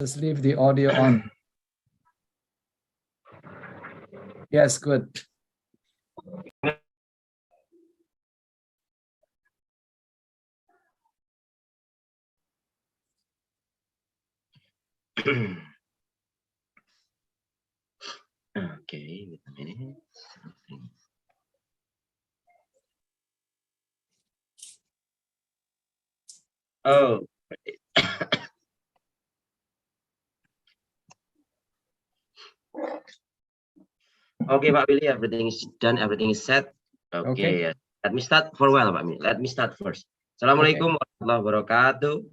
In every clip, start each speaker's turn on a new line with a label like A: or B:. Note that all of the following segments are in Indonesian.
A: Just leave the audio on. Yes, good.
B: Okay, wait a minute. Oh, okay, Pak Willy, everything is done, everything is set. Okay, let me start for a while, Pak Willy. Let me start first. Assalamualaikum warahmatullahi wabarakatuh.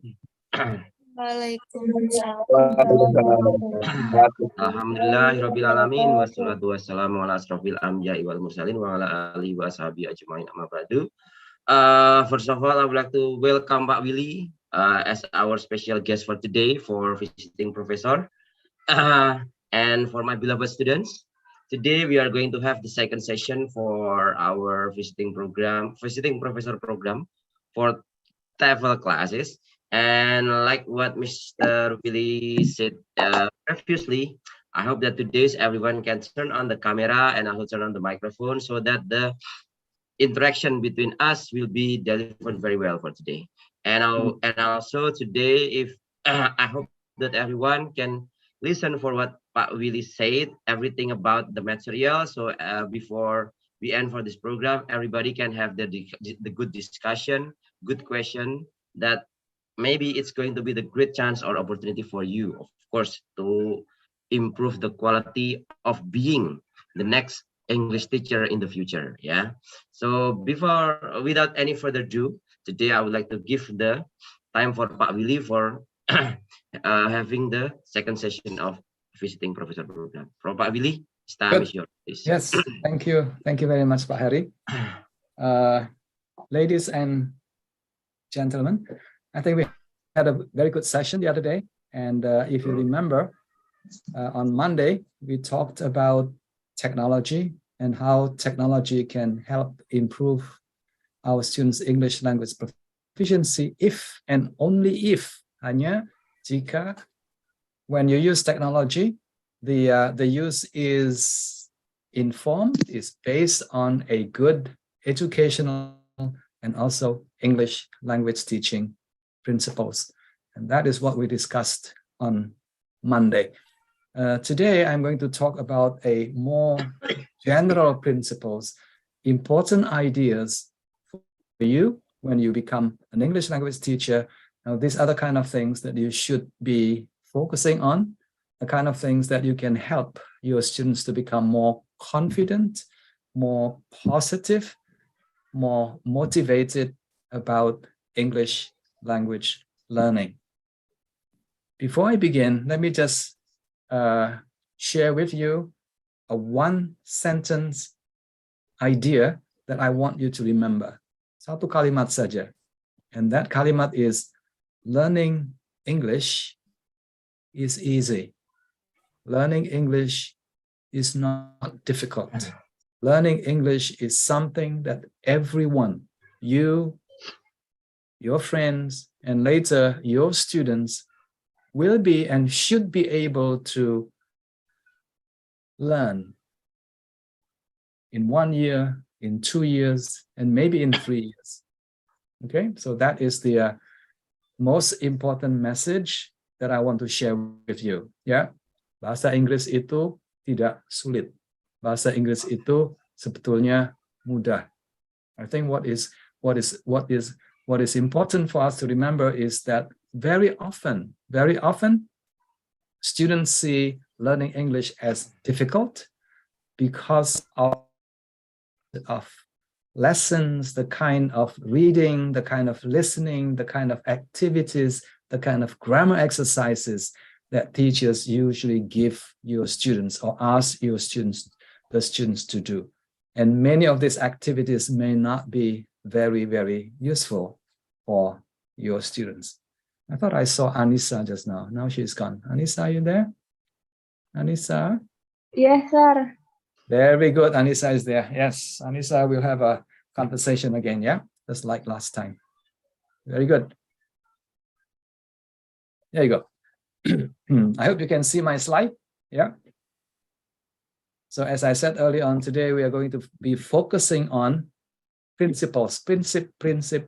B: Alhamdulillahirabbil alamin wassalatu wassalamu ala asrofil anbiya'i wal mursalin wa ala alihi wa ashabihi ajmain amma ba'du. First of all, I would like to welcome Pak Willy as our special guest for today for visiting professor. And for my beloved students, today we are going to have the second session for our visiting professor program for TEFL classes. And like what Mr. Willy said previously, I hope that today's everyone can turn on the camera and also turn on the microphone so that the interaction between us will be delivered very well for today. And also today, if I hope that everyone can listen for what Pak Willy said, everything about the material. So before we end for this program, everybody can have the good discussion, good question that maybe it's going to be the great chance or opportunity for you, of course, to improve the quality of being the next English teacher in the future. Yeah. So without any further ado, today I would like to give the time for Pak Willy for having the second session of visiting professor program. From Pak Willy, time is yours.
A: Yes, thank you. Thank you very much, Pak Hari. Ladies and gentlemen, I think we had a very good session the other day. And if you remember, on Monday, we talked about technology and how technology can help improve our students' English language proficiency if and only if, hanya jika when you use technology, the use is informed, is based on a good educational and also English language teaching principles. And that is what we discussed on Monday. Today, I'm going to talk about a more general principles, important ideas for you when you become an English language teacher. Now, these are the kind of things that you should be focusing on, the kind of things that you can help your students to become more confident, more positive, more motivated about English language learning. Before I begin, let me just share with you a one-sentence idea that I want you to remember. Satu kalimat saja. And that kalimat is, learning English is easy. Learning English is not difficult. Learning English is something that everyone, you, your friends, and later your students will be and should be able to learn in 1 year, in 2 years, and maybe in 3 years. Okay, so that is the most important message that I want to share with you. Yeah, bahasa Inggris itu tidak sulit. Bahasa Inggris itu sebetulnya mudah. I think what is important for us to remember is that very often, students see learning English as difficult because of lessons, the kind of reading, the kind of listening, the kind of activities, the kind of grammar exercises that teachers usually give your students or ask the students to do. And many of these activities may not be very, very useful for your students. I thought I saw Anissa just now. Now she's gone. Anissa, are you there? Anissa?
C: Yes, sir.
A: Very good. Anissa is there. Yes, Anissa, we'll have a conversation again, yeah? Just like last time. Very good. There you go. I hope you can see my slide. Yeah. So as I said earlier on, today we are going to be focusing on principles, prinsip-prinsip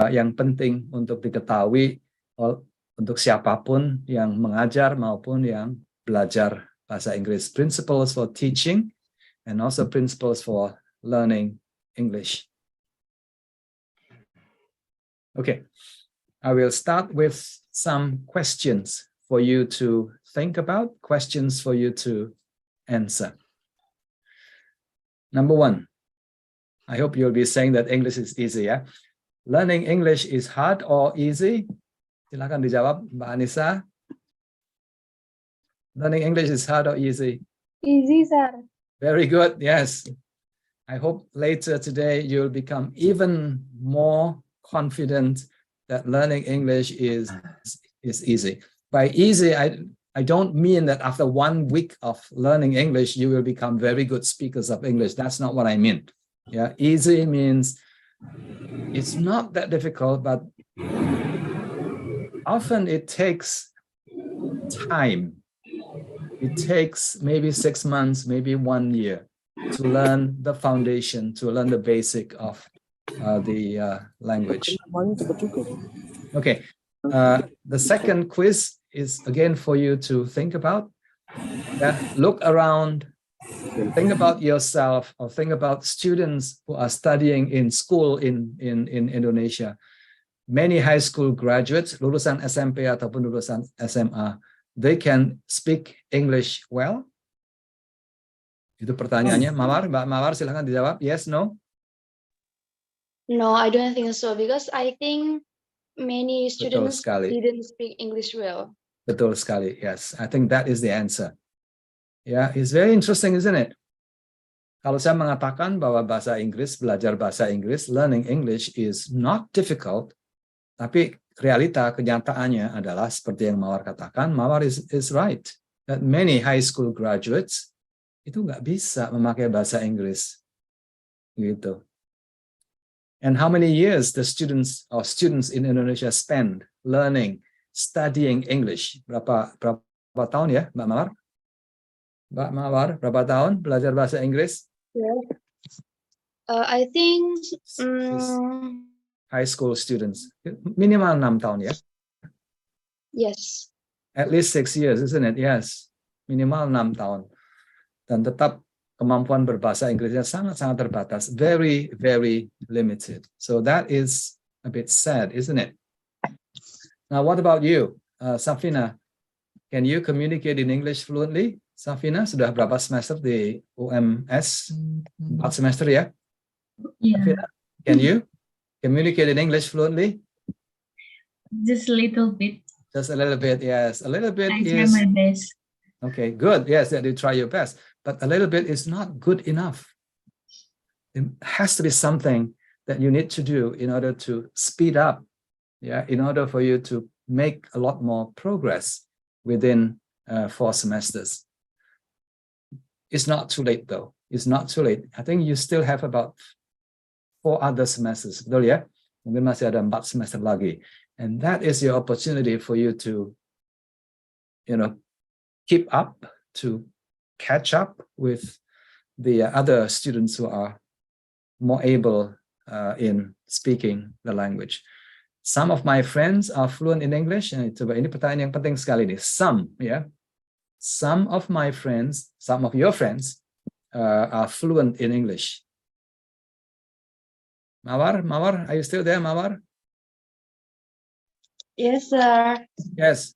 A: yang penting untuk diketahui untuk siapapun yang mengajar maupun yang belajar bahasa Inggris. Principles for teaching and also principles for learning English. Okay, I will start with some questions for you to think about, questions for you to answer. Number one, I hope you'll be saying that English is easy, yeah? Learning English is hard or easy? Silakan dijawab, Mbak Anissa. Learning English is hard or easy?
C: Easy, sir.
A: Very good, yes. I hope later today you'll become even more confident that learning English is easy. By easy, I don't mean that after 1 week of learning English, you will become very good speakers of English. That's not what I mean. Yeah, easy means it's not that difficult, but often it takes time. It takes maybe 6 months, maybe 1 year to learn the foundation, to learn the basic of the language. Okay, the second quiz is again for you to think about. Look around, think about yourself, or think about students who are studying in school in Indonesia. Many high school graduates, lulusan SMP ataupun lulusan SMA, they can speak English well. Itu pertanyaannya. Mawar, Mbak Mawar, silakan dijawab. Yes, no?
C: No, I don't think so, because I think many students
A: sekali.
C: didn't speak English well.
A: Betul sekali, yes. I think that is the answer. Yeah, it's very interesting, isn't it? Kalau saya mengatakan bahwa bahasa Inggris, belajar bahasa Inggris, learning English is not difficult, tapi realita kenyataannya adalah seperti yang Mawar katakan, Mawar is right, that many high school graduates itu nggak bisa memakai bahasa Inggris, gitu. And how many years the students in Indonesia spend learning, studying English? Berapa tahun ya, Mbak Mawar? Mbak Mawar, berapa tahun belajar bahasa Inggris?
C: Yeah. I think
A: high school students minimal 6 tahun ya.
C: Yes.
A: At least 6 years, isn't it? Yes, minimal 6 tahun. Dan tetap kemampuan berbahasa Inggrisnya sangat-sangat terbatas, very, very limited. So that is a bit sad, isn't it? Now, what about you, Safina? Can you communicate in English fluently? Safina, sudah berapa semester di UMS? 4 semester ya?
D: Yeah.
A: Safina, can you communicate in English fluently?
D: Just a little bit.
A: Just a little bit, yes. A little bit
D: I try my best.
A: Okay, good. Yes, that you try your best. But a little bit is not good enough. It has to be something that you need to do in order to speed up, yeah, in order for you to make a lot more progress within 4 semesters. It's not too late though. It's not too late. I think you still have about 4 other semesters. Betul ya? Mungkin masih ada 4 semester lagi. And that is your opportunity for you to, keep up, to catch up with the other students who are more able in speaking the language. Some of my friends are fluent in English. Coba ini pertanyaan yang penting sekali nih. Some, yeah. Some of my friends, some of your friends are fluent in English. Mawar, are you still there, Mawar?
C: Yes, sir.
A: Yes.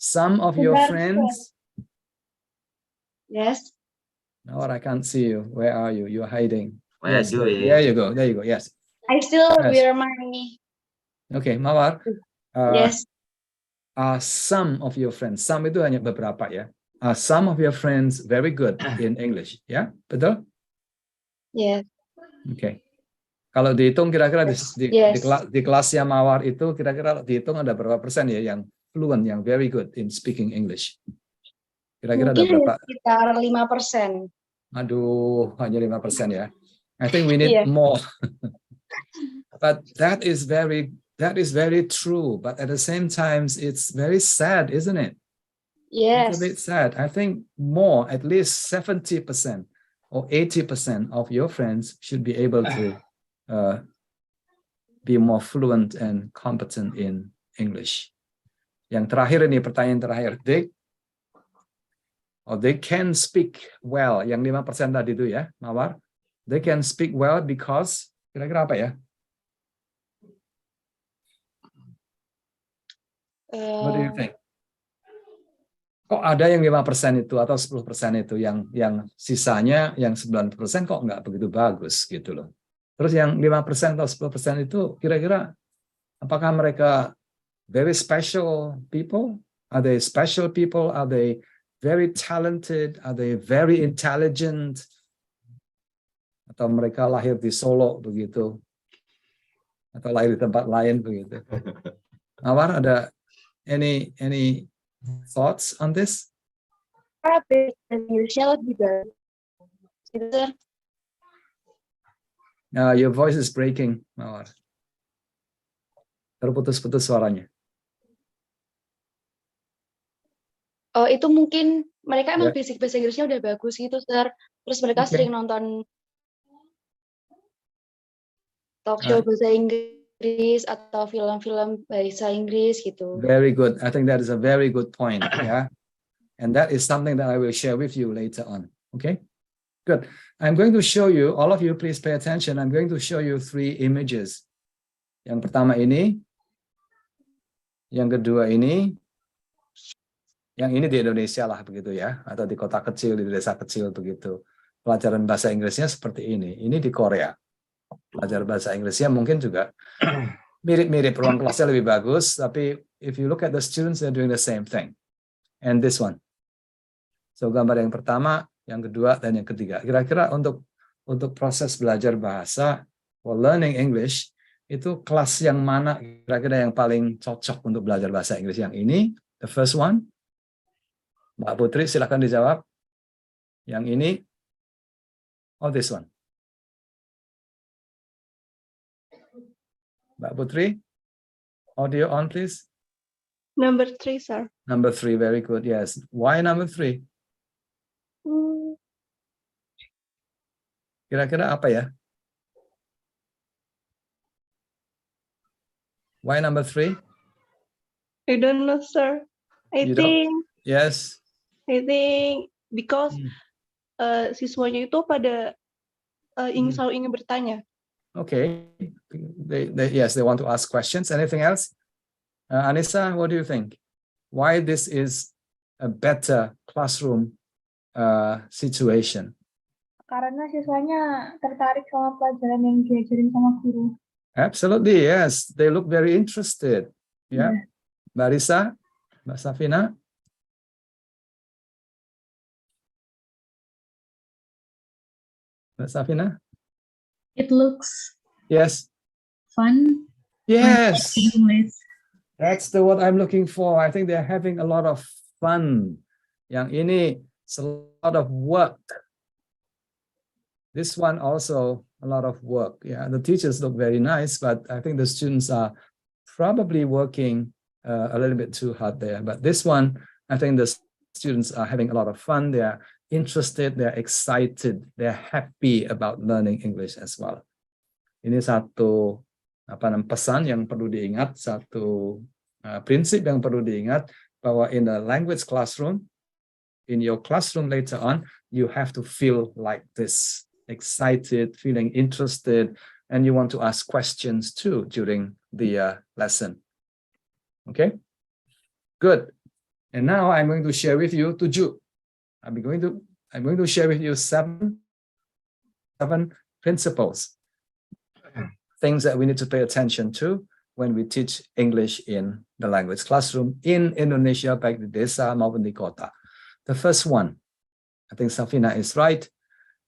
A: Some of your friends.
C: Yes.
A: Mawar, I can't see you. Where are you? You're hiding.
B: Where
A: Yes,
B: do it?
A: there you go. There you go. Yes.
C: I still
A: Yes.
C: wear my.
A: Okay, Mawar.
C: Yes.
A: Are some of your friends? Some itu hanya beberapa ya. Are some of your friends very good in English? Ya, betul?
C: Yes.
A: Okay. Kalau dihitung kira-kira di kelasnya Mawar itu kira-kira dihitung ada berapa persen ya yang fluent, yang very good in speaking English? Kira-kira ada berapa?
C: Sekitar 5%.
A: Aduh, hanya 5% ya. I think we need more. But that is That is very true, but at the same time, it's very sad, isn't it?
C: Yes.
A: It's a bit sad. I think more, at least 70% or 80% of your friends should be able to be more fluent and competent in English. Yang terakhir ini, pertanyaan terakhir. They can speak well. Yang 5% tadi itu ya, Mawar. They can speak well because, kira-kira apa ya? What do you think? Kok ada yang 5% itu atau 10% itu, yang sisanya, yang 90% kok nggak begitu bagus gitu loh. Terus yang 5% atau 10% itu kira-kira apakah mereka very special people? Are they special people? Are they very talented? Are they very intelligent? Atau mereka lahir di Solo begitu? Atau lahir di tempat lain begitu? Mawar, ada any thoughts on this?
C: Inggrisnya lebih bagus.
A: Your voice is breaking, Mawar. Terputus-putus suaranya.
C: Oh, itu mungkin mereka emang
A: Ya.
C: basic bahasa Inggrisnya udah bagus gitu, Sir. Terus mereka
A: Okay.
C: sering nonton talk show bahasa Inggris atau film-film bahasa Inggris gitu.
A: Very good. I think that is a very good point. Yeah. And that is something that I will share with you later on. Okay. Good. I'm going to show you, all of you please pay attention. I'm going to show you 3 images. Yang pertama ini, yang kedua ini, yang ini di Indonesia lah begitu ya, atau di kota kecil, di desa kecil begitu. Pelajaran bahasa Inggrisnya seperti ini. Ini di Korea. Pelajaran bahasa Inggrisnya mungkin juga mirip-mirip, ruang kelasnya lebih bagus, tapi if you look at the students, they're doing the same thing. And this one. So gambar yang pertama, yang kedua, dan yang ketiga. Kira-kira untuk proses belajar bahasa, for learning English, itu kelas yang mana kira-kira yang paling cocok untuk belajar bahasa Inggris? Yang ini, the first one. Mbak Putri, silakan dijawab. Yang ini, oh this one. Mbak Putri, audio on please.
E: Number 3, sir.
A: Number 3, very good. Yes. Why number 3? Kira-kira apa ya? Why number 3?
E: I don't know, sir. I
A: You don't?
E: think
A: Yes.
E: because siswanya itu pada selalu ingin bertanya.
A: Okay. Yes, they want to ask questions. Anything else? Anissa, what do you think? Why this is a better classroom situation?
F: Karena siswanya tertarik sama pelajaran yang diajarin sama guru.
A: Absolutely, yes. They look very interested. Yeah.
F: Yeah.
A: Mbak Risa, Mbak Safina. Mbak Safina?
D: It looks
A: Yes.
D: fun.
A: Yes.
D: English.
A: That's the what I'm looking for. I think they're having a lot of fun. Yang ini, it's a lot of work. This one also a lot of work. Yeah, the teachers look very nice, but I think the students are probably working a little bit too hard there. But this one, I think the students are having a lot of fun. They are interested, they're excited, they're happy about learning English as well. Ini satu pesan yang perlu diingat, satu prinsip yang perlu diingat, bahwa in the language classroom, in your classroom later on, you have to feel like this, excited, feeling interested, and you want to ask questions too during the lesson. Okay, good. And now I'm going to share with you 7. I'm going to share with you seven principles, things that we need to pay attention to when we teach English in the language classroom in Indonesia, baik di desa maupun di kota. The first one, I think Safina is right.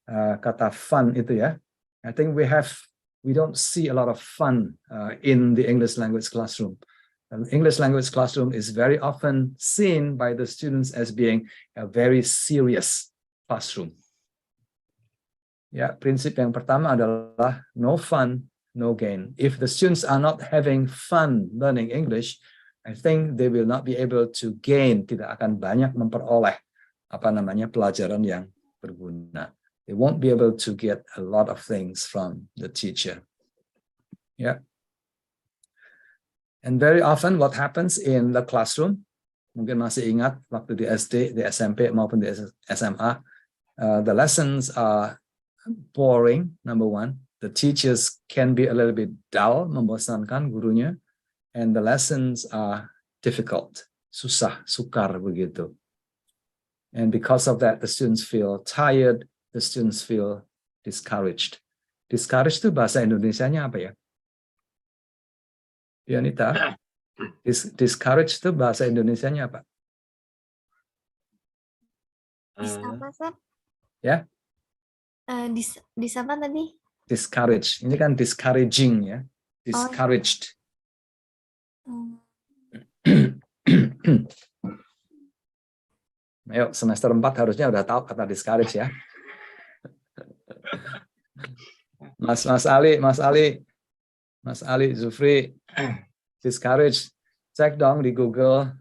A: Kata fun itu ya. I think we don't see a lot of fun in the English language classroom. An English language classroom is very often seen by the students as being a very serious classroom. Ya, prinsip yang pertama adalah no fun no gain. If the students are not having fun learning English, I think they will not be able to gain, tidak akan banyak memperoleh pelajaran yang berguna. They won't be able to get a lot of things from the teacher. Yeah. And very often what happens in the classroom, mungkin masih ingat waktu di SD, di SMP maupun di SMA, the lessons are boring, number one. The teachers can be a little bit dull, membosankan gurunya, and the lessons are difficult, susah, sukar begitu. And because of that, the students feel tired, the students feel discouraged. Discouraged itu bahasa Indonesianya apa ya? Yanita, discouraged itu bahasa Indonesianya apa?
G: Apa, Sir?
A: Ya?
G: Dis apa tadi?
A: Discouraged. Ini kan discouraging ya. Discouraged. Ayo, semester 4 harusnya udah tahu kata discourage ya. Mas Ali, Zufri, discourage. Cek dong di Google.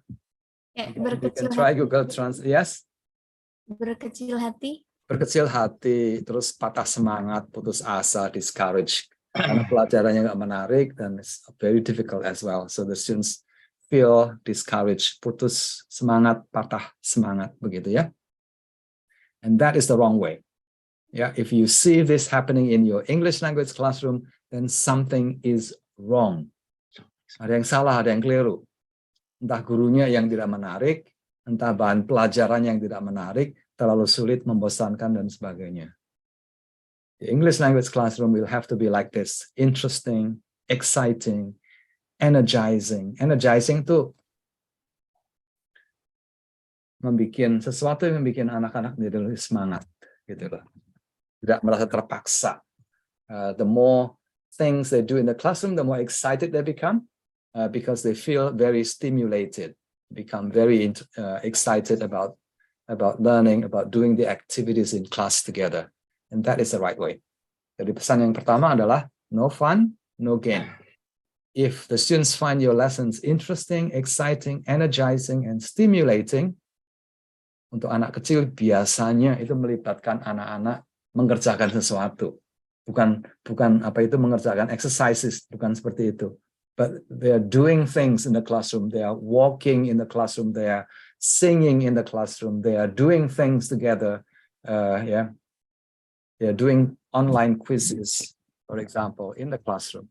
G: Ya,
A: You can try Google Translate. Yes?
G: Berkecil hati.
A: Berkecil hati, terus patah semangat, putus asa, discourage. Karena pelajarannya nggak menarik dan it's very difficult as well. So the students feel discouraged, putus semangat, patah semangat, begitu ya. And that is the wrong way. Yeah, if you see this happening in your English language classroom, then something is wrong. Ada yang salah, ada yang keliru. Entah gurunya yang tidak menarik, entah bahan pelajaran yang tidak menarik, terlalu sulit, membosankan, dan sebagainya. The English language classroom will have to be like this, interesting, exciting, energizing. Energizing itu membuat sesuatu yang membuat anak-anak menjadi lebih semangat, gitu loh. Tidak merasa terpaksa. The more things they do in the classroom, the more excited they become because they feel very stimulated, become very excited about learning, about doing the activities in class together. And that is the right way. Jadi pesan yang pertama adalah no fun, no gain. If the students find your lessons interesting, exciting, energizing, and stimulating, untuk anak kecil biasanya itu melibatkan anak-anak mengerjakan sesuatu. Bukan mengerjakan exercises, bukan seperti itu. But they are doing things in the classroom. They are walking in the classroom. They are singing in the classroom. They are doing things together. They are doing online quizzes, for example, in the classroom.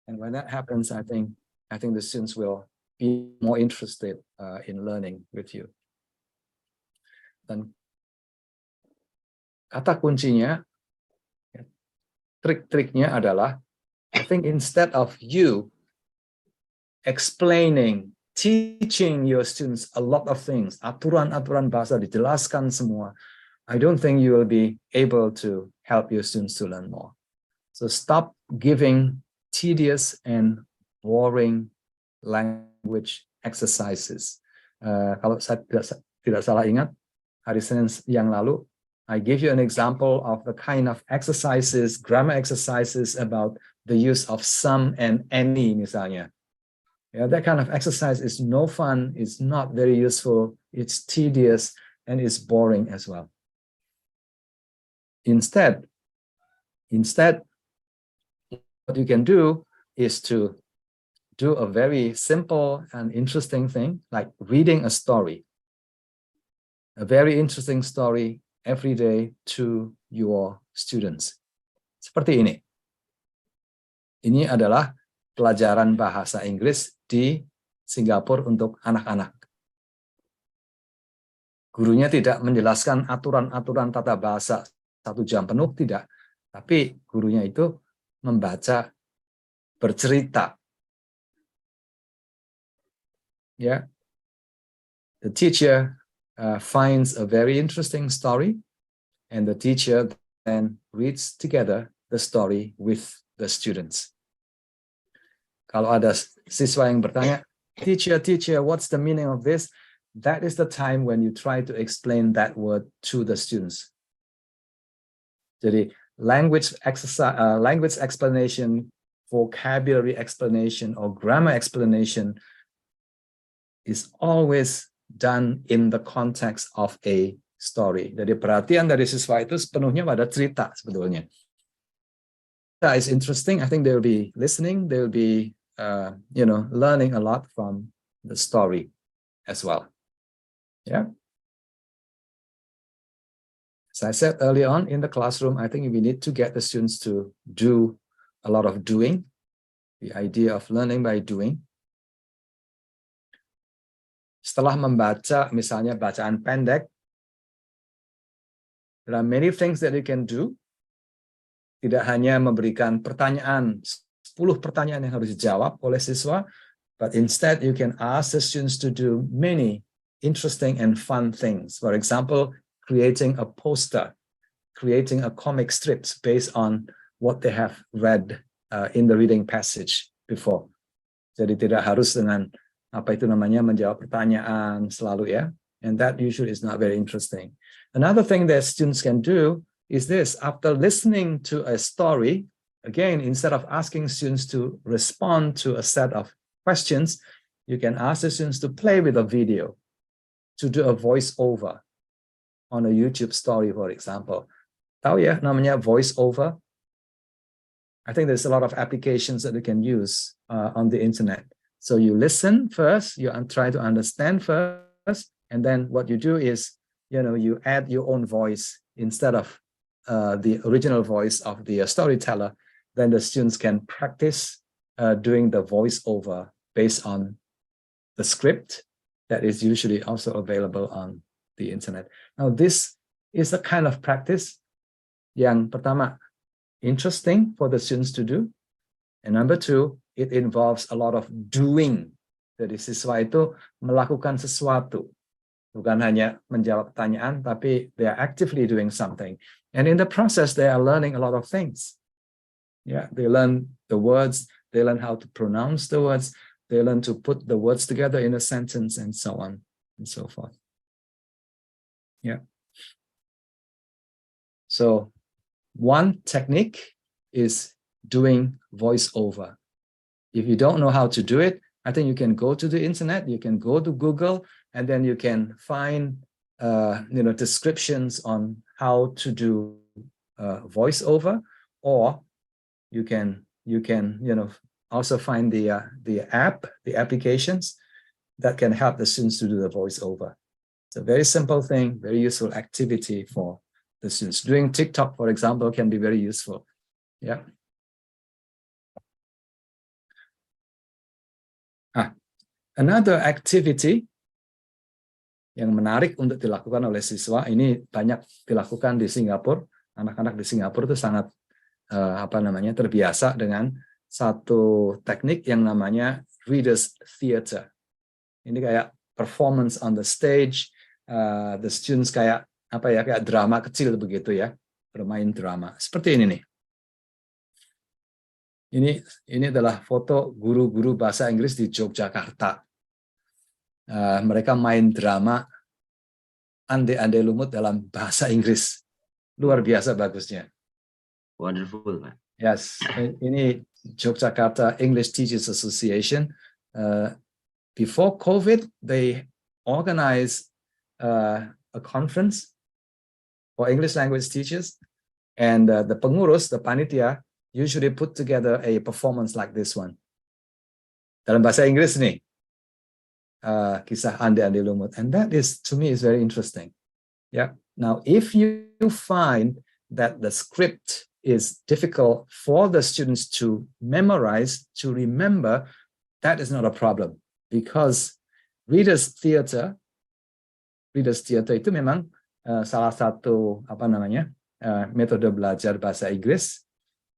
A: And when that happens, I think the students will be more interested in learning with you. Dan kata kuncinya, trik-triknya adalah, I think instead of you explaining, teaching your students a lot of things, aturan-aturan bahasa dijelaskan semua, I don't think you will be able to help your students to learn more. So stop giving tedious and boring language exercises. Kalau saya tidak salah ingat, hari Senin yang lalu, I give you an example of the kind of exercises, grammar exercises about the use of some and any, misalnya. Yeah, that kind of exercise is no fun, it's not very useful, it's tedious, and it's boring as well. Instead, what you can do is to do a very simple and interesting thing, like reading a story. A very interesting story every day to your students. Seperti ini. Ini adalah pelajaran bahasa Inggris di Singapura untuk anak-anak. Gurunya tidak menjelaskan aturan-aturan tata bahasa 1 jam penuh, tidak. Tapi gurunya itu membaca, bercerita. Ya. The teacher finds a very interesting story, and the teacher then reads together the story with the students. Kalau ada siswa yang bertanya, teacher, what's the meaning of this? That is the time when you try to explain that word to the students. Jadi language explanation vocabulary explanation or grammar explanation is always done in the context of a story. Jadi perhatian dari siswa itu sepenuhnya pada cerita sebetulnya. That is interesting. I think they will be listening. They will be, learning a lot from the story as well. Yeah. As I said early on in the classroom, I think we need to get the students to do a lot of doing. The idea of learning by doing. Setelah membaca, misalnya bacaan pendek, there are many things that you can do. Tidak hanya memberikan pertanyaan, 10 pertanyaan yang harus dijawab oleh siswa, but instead you can ask the students to do many interesting and fun things. For example, creating a poster, creating a comic strips based on what they have read in the reading passage before. Jadi tidak harus dengan menjawab pertanyaan selalu ya. And that usually is not very interesting. Another thing that students can do is this. After listening to a story, again, instead of asking students to respond to a set of questions, you can ask the students to play with a video, to do a voiceover on a YouTube story, for example. Tahu ya namanya voiceover? I think there's a lot of applications that you can use on the internet. So you listen first, you try to understand first, and then what you do is, you add your own voice instead of the original voice of the storyteller. Then the students can practice doing the voiceover based on the script that is usually also available on the internet. Now, this is the kind of practice yang pertama, interesting for the students to do. And number two, it involves a lot of doing. Jadi siswa itu melakukan sesuatu. Bukan hanya menjawab pertanyaan, tapi they are actively doing something. And in the process, they are learning a lot of things. Yeah, they learn the words, they learn how to pronounce the words, they learn to put the words together in a sentence, and so on and so forth. Yeah. So one technique is doing voiceover. If you don't know how to do it, I think you can go to the internet, you can go to Google, and then you can find descriptions on how to do voiceover, or you can also find the applications that can help the students to do the voiceover. It's a very simple thing, very useful activity for the students. Doing TikTok, for example, can be very useful. Yeah. Another activity yang menarik untuk dilakukan oleh siswa, ini banyak dilakukan di Singapura. Anak-anak di Singapura itu sangat terbiasa dengan satu teknik yang namanya readers theater. Ini kayak performance on the stage, the students kayak drama kecil begitu ya, bermain drama. Seperti ini nih. Ini adalah foto guru-guru bahasa Inggris di Yogyakarta. Mereka main drama Andai-andai lumut dalam bahasa Inggris. Luar biasa bagusnya.
B: Wonderful, Pak.
A: Yes, ini Yogyakarta English Teachers Association. Before COVID, they organized a conference for English language teachers, and the pengurus, the panitia, usually put together a performance like this one. Dalam bahasa Inggris nih, kisah Andai-andai lumut, and that is, to me, is very interesting. Yeah. Now, if you find that the script is difficult for the students to memorize, to remember, that is not a problem, because readers theater itu memang salah satu metode belajar bahasa Inggris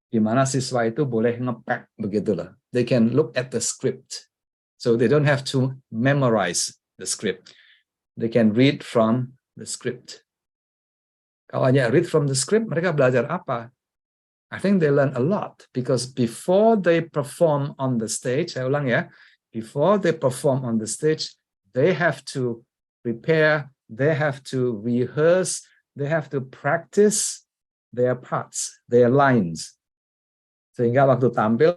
A: di mana siswa itu boleh ngepak begitulah. They can look at the script, so they don't have to memorize the script. They can read from the script. Kalau hanya read from the script, mereka belajar apa? I think they learn a lot, because before they perform on the stage, saya ulang ya, before they perform on the stage, they have to prepare, they have to rehearse, they have to practice their parts, their lines. Sehingga waktu tampil,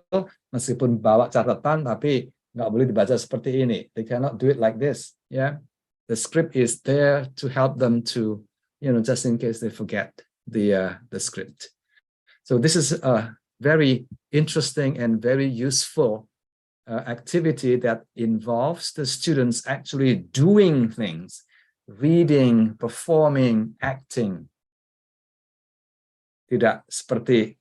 A: meskipun bawa catatan, tapi nggak boleh dibaca seperti ini. They cannot do it like this. Yeah, the script is there to help them to, just in case they forget the script. So this is a very interesting and very useful activity that involves the students actually doing things, reading, performing, acting. Tidak seperti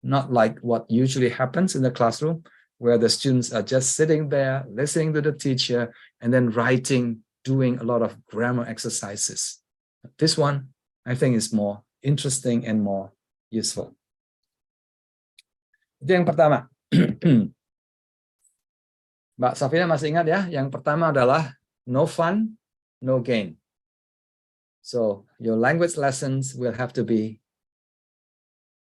A: not like what usually happens in the classroom, where the students are just sitting there, listening to the teacher, and then writing, doing a lot of grammar exercises. This one, I think, is more interesting and more useful. Itu yang pertama. Mbak Safina masih ingat ya? Yang pertama adalah no fun, no gain. So your language lessons will have to be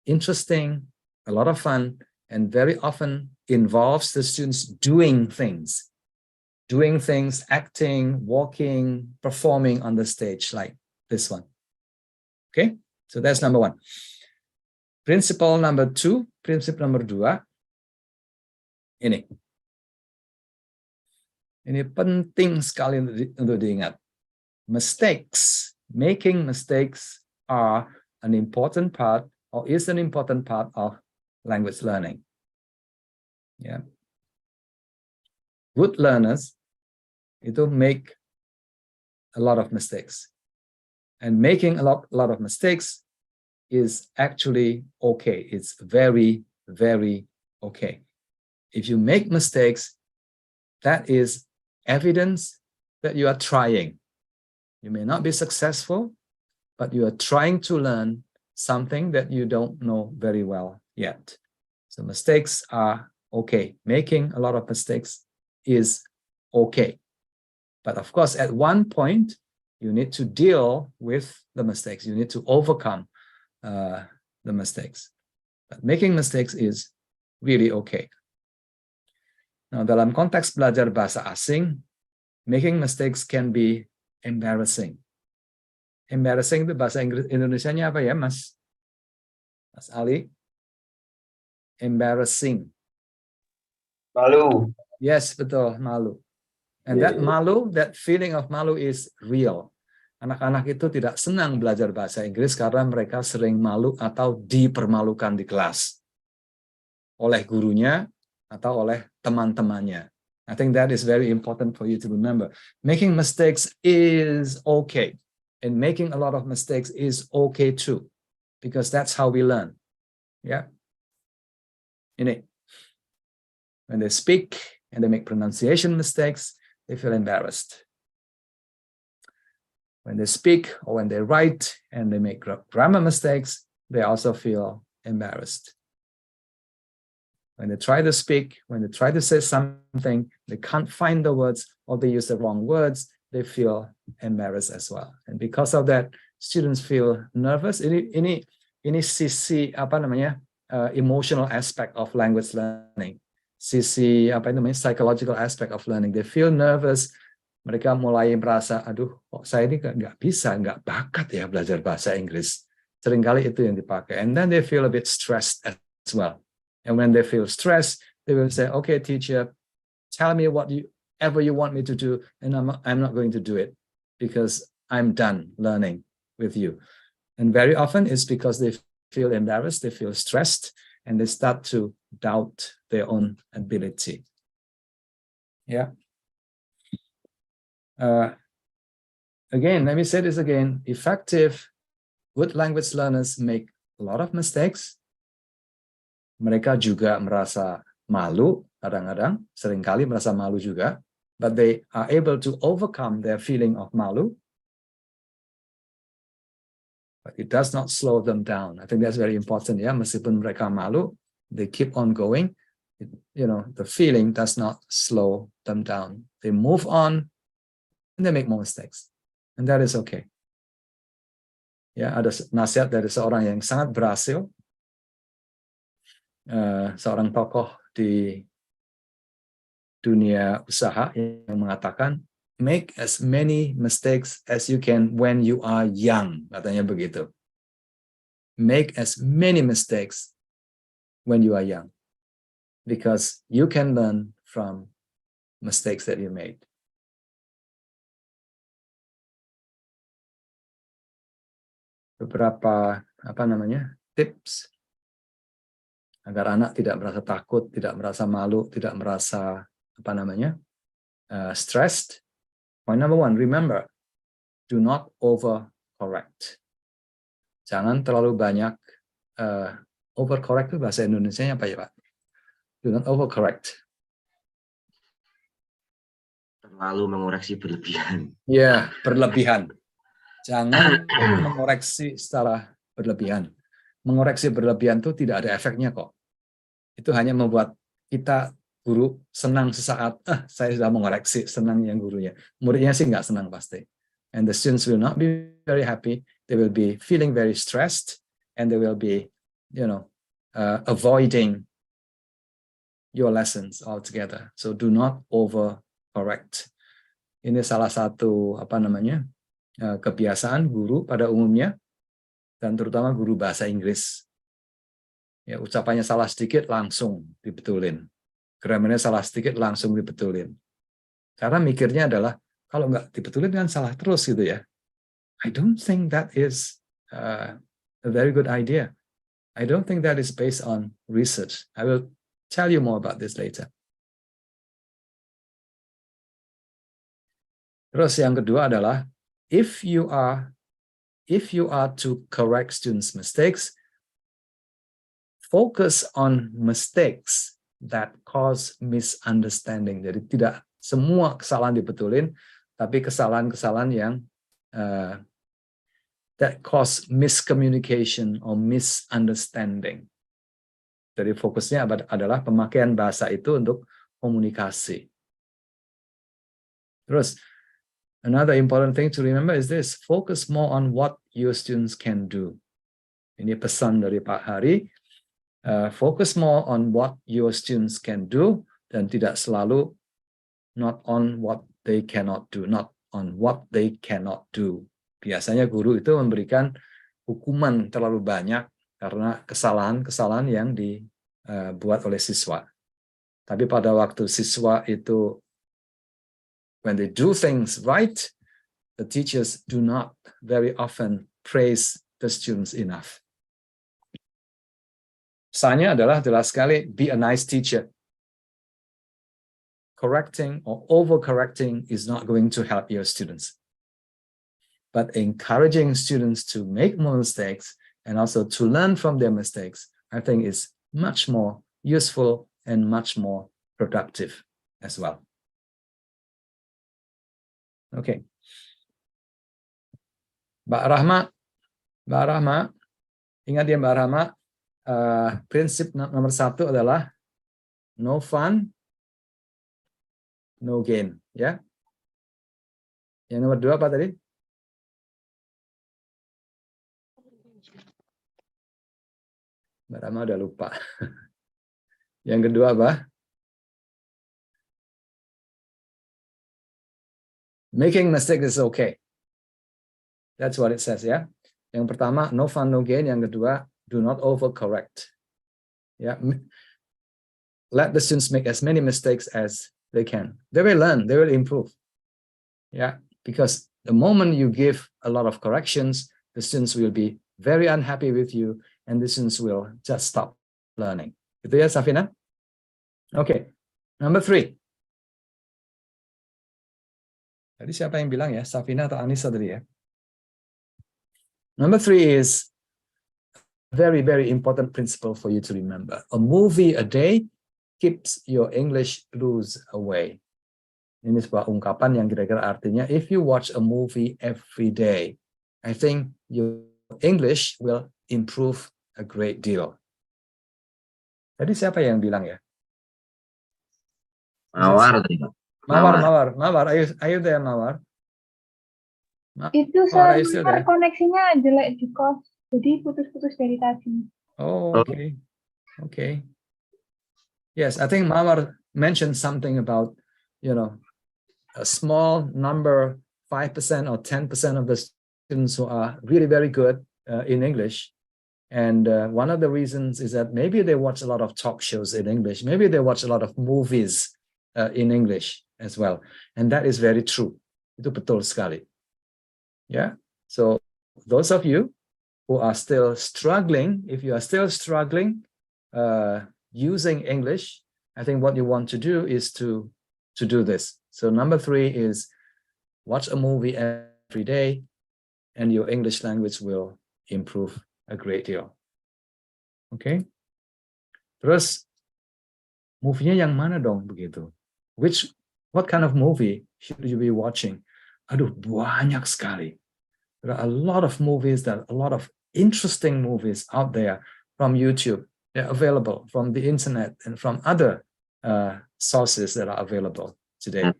A: interesting, a lot of fun, and very often involves the students doing things, acting, walking, performing on the stage like this one. Okay, so that's number one. Principle number two, prinsip nomor dua, ini penting sekali untuk diingat. Mistakes, making mistakes are an important part, or is an important part of language learning. Yeah. Good learners itu make a lot of mistakes, and making a lot of mistakes is actually okay. It's very, very okay. If you make mistakes, that is evidence that you are trying. You may not be successful, but you are trying to learn something that you don't know very well yet. So mistakes are okay. Making a lot of mistakes is okay. But of course, at one point, you need to deal with the mistakes. You need to overcome the mistakes. But making mistakes is really okay. Now, dalam konteks belajar bahasa asing, making mistakes can be embarrassing. Embarrassing itu bahasa Indonesianya apa ya, Mas Ali? Embarrassing.
B: Malu.
A: Yes, betul, malu. And that malu, that feeling of malu is real. Anak-anak itu tidak senang belajar bahasa Inggris karena mereka sering malu atau dipermalukan di kelas oleh gurunya atau oleh teman-temannya. I think that is very important for you to remember. Making mistakes is okay, and making a lot of mistakes is okay too, because that's how we learn. Yeah. Ini, when they speak and they make pronunciation mistakes, they feel embarrassed. When they speak or when they write and they make grammar mistakes, they also feel embarrassed. When they try to speak, when they try to say something, they can't find the words or they use the wrong words, they feel embarrassed as well. And because of that, students feel nervous. Ini sisi emotional aspect of language learning. Sisi psychological aspect of learning. They feel nervous. Mereka mulai merasa, aduh, kok saya ini nggak bakat ya belajar bahasa Inggris. Seringkali itu yang dipakai. And then they feel a bit stressed as well. And when they feel stressed, they will say, okay, teacher, tell me whatever you want me to do, and I'm not going to do it because I'm done learning with you. And very often it's because they feel embarrassed, they feel stressed, and they start to doubt their own ability. Yeah. Again, let me say this again. Effective, good language learners make a lot of mistakes. Mereka juga merasa malu, kadang-kadang, seringkali merasa malu juga, but they are able to overcome their feeling of malu. But it does not slow them down. I think that's very important. Yeah, meskipun mereka malu, they keep on going. The feeling does not slow them down. They move on, and they make more mistakes, and that is okay. Ya, ada nasihat dari seorang yang sangat berhasil. Seorang tokoh di dunia usaha yang mengatakan, make as many mistakes as you can when you are young, katanya begitu. make as many mistakes when you are young, because you can learn from mistakes that you made. Beberapa tips agar anak tidak merasa takut, tidak merasa malu, tidak merasa stressed. Point number one, remember, do not overcorrect. Jangan terlalu banyak overcorrect itu bahasa Indonesianya apa ya Pak? Do not overcorrect.
B: Terlalu mengoreksi berlebihan.
A: Ya, berlebihan. Jangan mengoreksi secara berlebihan. Mengoreksi berlebihan itu tidak ada efeknya kok. Itu hanya membuat kita guru senang sesaat. Saya sudah mengoreksi, senang yang gurunya. Muridnya sih nggak senang pasti. And the students will not be very happy. They will be feeling very stressed, and they will be, avoiding your lessons altogether. So do not overcorrect. Ini salah satu kebiasaan guru pada umumnya, dan terutama guru bahasa Inggris. Ya, ucapannya salah sedikit langsung dibetulin, grammarnya salah sedikit langsung dibetulin. Karena mikirnya adalah kalau nggak dibetulin kan salah terus gitu ya. I don't think that is a very good idea. I don't think that is based on research. I will tell you more about this later. Terus yang kedua adalah if you are to correct students' mistakes, focus on mistakes that cause misunderstanding. Jadi tidak semua kesalahan dibetulin, tapi kesalahan-kesalahan yang that cause miscommunication or misunderstanding. Jadi fokusnya adalah pemakaian bahasa itu untuk komunikasi. Terus, another important thing to remember is this: focus more on what your students can do. Ini pesan dari Pak Hari. Focus more on what your students can do, dan tidak selalu not on what they cannot do, not on what they cannot do. Biasanya guru itu memberikan hukuman terlalu banyak karena kesalahan-kesalahan yang dibuat oleh siswa. Tapi pada waktu siswa itu, when they do things right, the teachers do not very often praise the students enough. Pesannya adalah jelas sekali, be a nice teacher. Correcting or overcorrecting is not going to help your students. But encouraging students to make more mistakes and also to learn from their mistakes, I think is much more useful and much more productive as well. Okay. Mbak Rahma, ingat ya Mbak Rahma, prinsip nomor 1 adalah no fun, no gain, ya. Yang nomor 2 apa tadi? Mbak Rama udah lupa. Yang kedua apa? Making mistakes is okay. That's what it says, ya. Yang pertama, no fun, no gain. Yang kedua, do not overcorrect. Ya, let the students make as many mistakes as they can. They will learn, they will improve. Yeah, because the moment you give a lot of corrections, the students will be very unhappy with you, and the students will just stop learning. Itu ya, Safina? Okay, number 3. Tadi siapa yang bilang ya, Safina atau Anissa tadi ya? Number 3 is very, very important principle for you to remember. A movie a day keeps your English blues away. Ini sebuah ungkapan yang kira-kira artinya, if you watch a movie every day, I think your English will improve a great deal. Tadi siapa yang bilang ya?
B: Mawar tadi, Pak.
A: Mawar. Ayo there, Mawar.
F: Itu sebentar koneksinya jelek di kos, jadi putus-putus dari tadi.
A: Oh, okay. Okay. Yes, I think Mawar mentioned something about, a small number, 5% or 10% of the students who are really very good in English, And one of the reasons is that maybe they watch a lot of talk shows in English. Maybe they watch a lot of movies in English as well. And that is very true. Itu betul sekali. Yeah. So those of you who are still struggling, if you are still struggling using English, I think what you want to do is to do this. So number 3 is watch a movie every day, and your English language will improve a great deal. Okay. Terus movie-nya yang mana dong begitu? What kind of movie should you be watching? Aduh, banyak sekali. There are a lot of movies, a lot of interesting movies out there from YouTube. They're available from the internet and from other sources that are available today.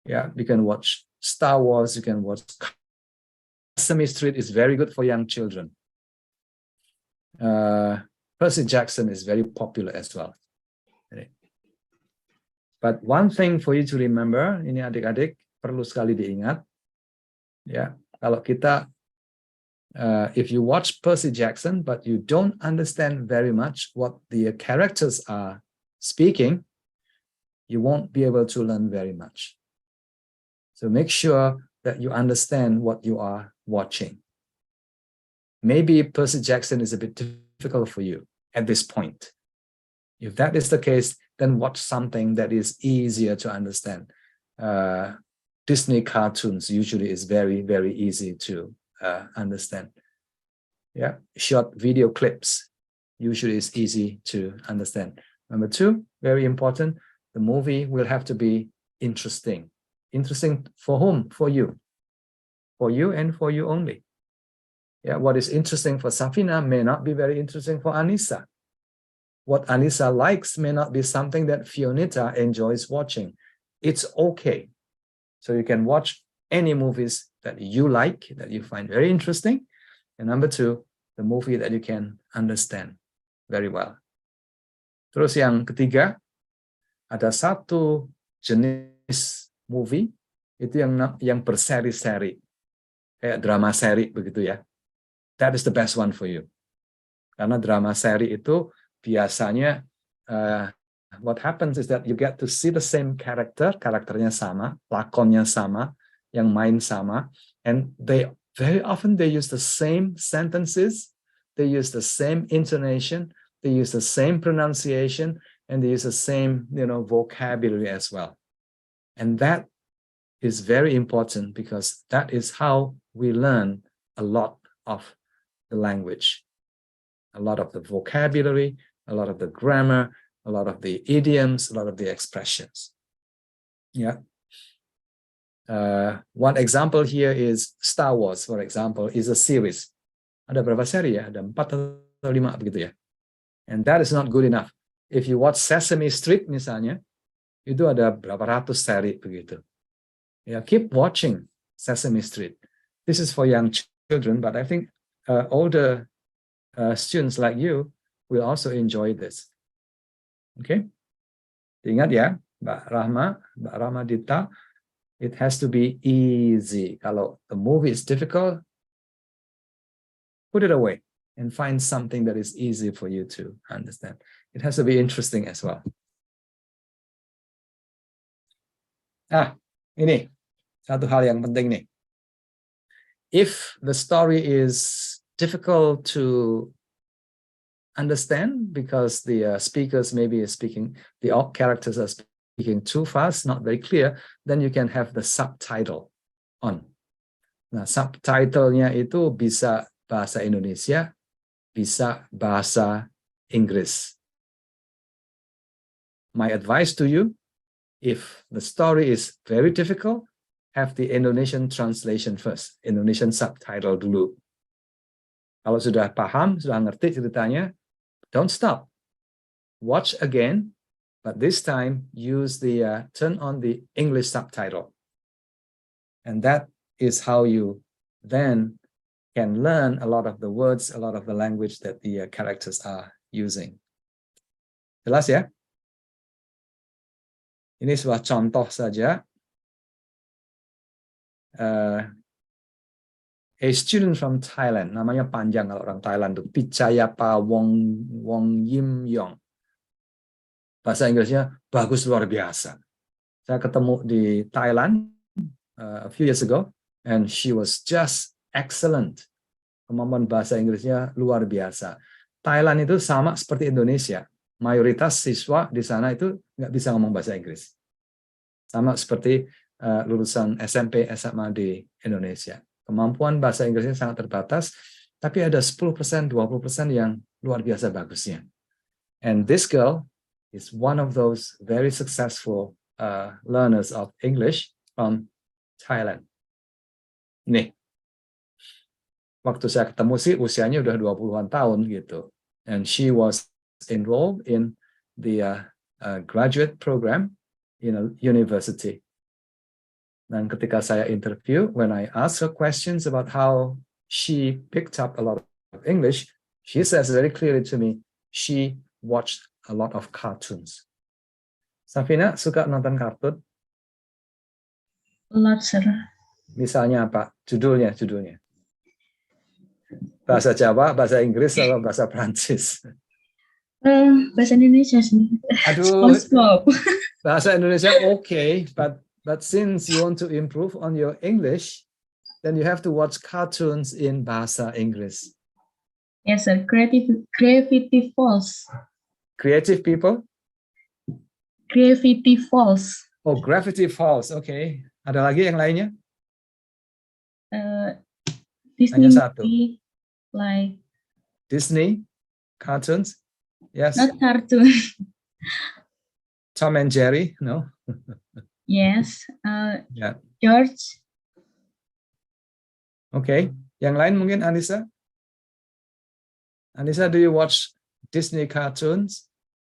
A: Yeah, you can watch Star Wars, you can watch Sesame Street is very good for young children. Percy Jackson is very popular as well. But one thing for you to remember, ini adik-adik perlu sekali diingat, ya, kalau kita, if you watch Percy Jackson but you don't understand very much what the characters are speaking, you won't be able to learn very much. So make sure that you understand what you are watching. Maybe Percy Jackson is a bit difficult for you at this point. If that is the case, then watch something that is easier to understand. Disney cartoons usually is very, very easy to understand. Yeah, short video clips usually is easy to understand. Number 2, very important, the movie will have to be interesting. Interesting for whom? For you. For you and for you only. Yeah, what is interesting for Safina may not be very interesting for Anissa. What Anissa likes may not be something that Fionita enjoys watching. It's okay. So you can watch any movies that you like, that you find very interesting. And number 2, the movie that you can understand very well. Terus yang ketiga, ada satu jenis movie itu yang berseri-seri, kayak drama seri begitu ya. That is the best one for you. Karena drama seri itu biasanya what happens is that you get to see the same karakternya sama, lakonnya sama, yang main sama, and very often they use the same sentences, they use the same intonation, they use the same pronunciation, and they use the same, vocabulary as well. And that is very important because that is how we learn a lot of the language, a lot of the vocabulary, a lot of the grammar, a lot of the idioms, a lot of the expressions. Yeah. One example here is Star Wars, for example, is a series. Ada berapa seri ya? Ada 4 atau 5 begitu ya. And that is not good enough. If you watch Sesame Street misalnya, itu ada berapa ratus seri begitu. Yeah, keep watching Sesame Street. This is for young children, but I think older students like you will also enjoy this. Okay? Ingat ya, Mbak Rahma Dita, it has to be easy. Kalau the movie is difficult, put it away and find something that is easy for you to understand. It has to be interesting as well. Ini satu hal yang penting nih. If the story is difficult to understand because the speakers maybe is speaking, the characters are speaking too fast, not very clear, then you can have the subtitle on. Nah, subtitlenya itu bisa bahasa Indonesia, bisa bahasa Inggris. My advice to you, if the story is very difficult, have the Indonesian translation first, Indonesian subtitle dulu. Kalau sudah paham, sudah ngerti ceritanya, don't stop. Watch again, but this time use the turn on the English subtitle. And that is how you then can learn a lot of the words, a lot of the language that the characters are using. Jelas ya? Ini sebuah contoh saja. a student from Thailand, namanya panjang kalau orang Thailand tuh, Pichayapa Wong Yim Yong. Bahasa Inggrisnya bagus luar biasa. Saya ketemu di Thailand a few years ago, and she was just excellent. Kemampuan bahasa Inggrisnya luar biasa. Thailand itu sama seperti Indonesia. Mayoritas siswa di sana itu nggak bisa ngomong bahasa Inggris. Sama seperti lulusan SMP, SMA di Indonesia. Kemampuan bahasa Inggrisnya sangat terbatas, tapi ada 10%, 20% yang luar biasa bagusnya. And this girl is one of those very successful learners of English from Thailand. Nih, waktu saya ketemu sih usianya udah 20-an tahun gitu. And she was enrolled in the graduate program in a university. Dan ketika saya interview, when I asked her questions about how she picked up a lot of English, she says very clearly to me, she watched a lot of cartoons. Safina suka nonton kartun?
D: A lot, sir.
A: Misalnya apa? Judulnya. Bahasa Jawa, bahasa Inggris, atau bahasa Prancis?
D: Bahasa Indonesia sih.
A: Aduh,
D: SpongeBob.
A: bahasa Indonesia okay, but since you want to improve on your English, then you have to watch cartoons in bahasa Inggris.
D: Yes, sir. Gravity Falls.
A: Creative people?
D: Gravity Falls.
A: Oh, Gravity Falls. Okay. Ada lagi yang lainnya?
D: Disney
A: Hanya satu.
D: movie, like
A: Disney cartoons? Yes.
D: not cartoon.
A: Tom and Jerry? No.
D: Yes.
A: Yeah.
D: George.
A: Okay. Yang lain mungkin Anissa? Anissa, do you watch Disney cartoons?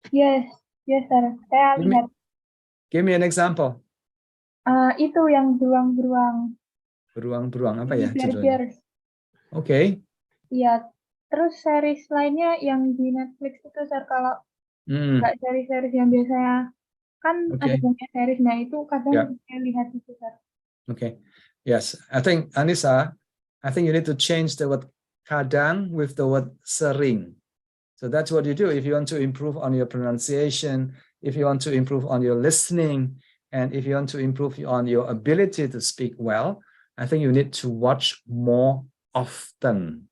F: Yes, yes, sir. Saya lihat
A: Give me an example.
F: itu yang beruang-beruang.
A: Beruang-beruang apa ya judulnya?
F: Bear-bears.
A: Oke.
F: Iya. Terus series lainnya yang di Netflix itu, sir, kalau nggak series-series yang biasanya kan ada banyak series, nah itu kadang saya lihat itu, sir.
A: Okay. Yes, I think Anissa, I think you need to change the word kadang with the word sering. So that's what you do if you want to improve on your pronunciation, if you want to improve on your listening, and if you want to improve on your ability to speak well, I think you need to watch more often.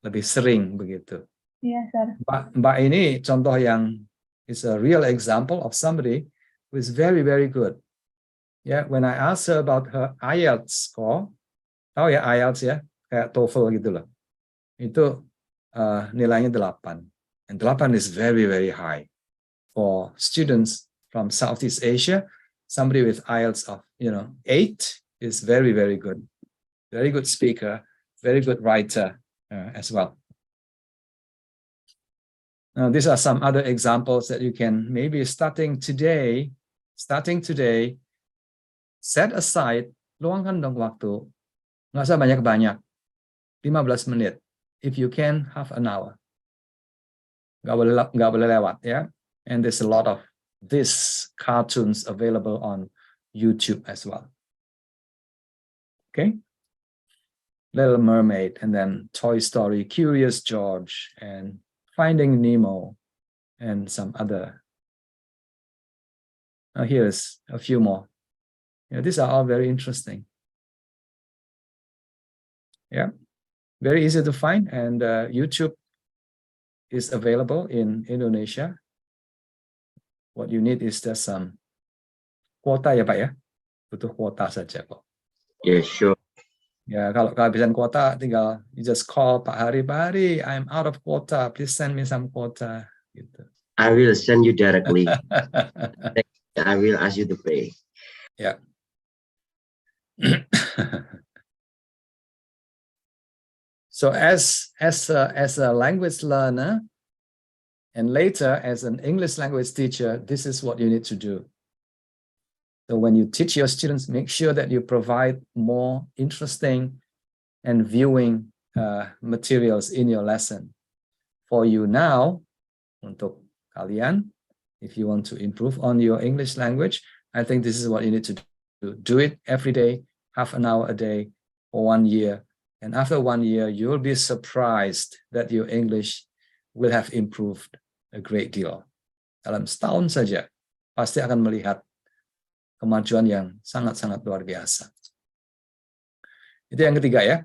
A: Lebih sering begitu.
F: Iya, sir.
A: Mbak ini contoh yang is a real example of somebody who is very, very good. Yeah, when I asked her about her IELTS score, tahu ya IELTS ya, kayak TOEFL gitu loh. Itu nilainya 8. And 8 is very, very high. For students from Southeast Asia, somebody with IELTS of 8 is very, very good. Very good speaker, very good writer as well. Now, these are some other examples that you can maybe starting today, set aside, luangkan dong waktu, nggak usah banyak-banyak, 15 menit. If you can, half an hour. Nggak boleh lewat, ya. And there's a lot of these cartoons available on YouTube as well. Okay. Little Mermaid, and then Toy Story, Curious George, and Finding Nemo, and some other. Now here's a few more. These are all very interesting. Yeah, very easy to find, and YouTube is available in Indonesia. What you need is just some kuota ya Pak ya, butuh kuota saja kok.
B: Yeah, sure.
A: Ya, kalau kehabisan kuota, tinggal you just call Pak Hari, I'm out of quota, please send me some quota. Gitu.
B: I will send you directly. I will ask you to pay.
A: Yeah. So as a language learner, and later as an English language teacher, this is what you need to do. So when you teach your students, make sure that you provide more interesting and viewing materials in your lesson. For you now, untuk kalian, if you want to improve on your English language, I think this is what you need to do. Do it every day, half an hour a day, for 1 year, And after 1 year, you'll be surprised that your English will have improved a great deal. Dalam setahun saja, pasti akan melihat kemajuan yang sangat-sangat luar biasa. Itu yang ketiga ya.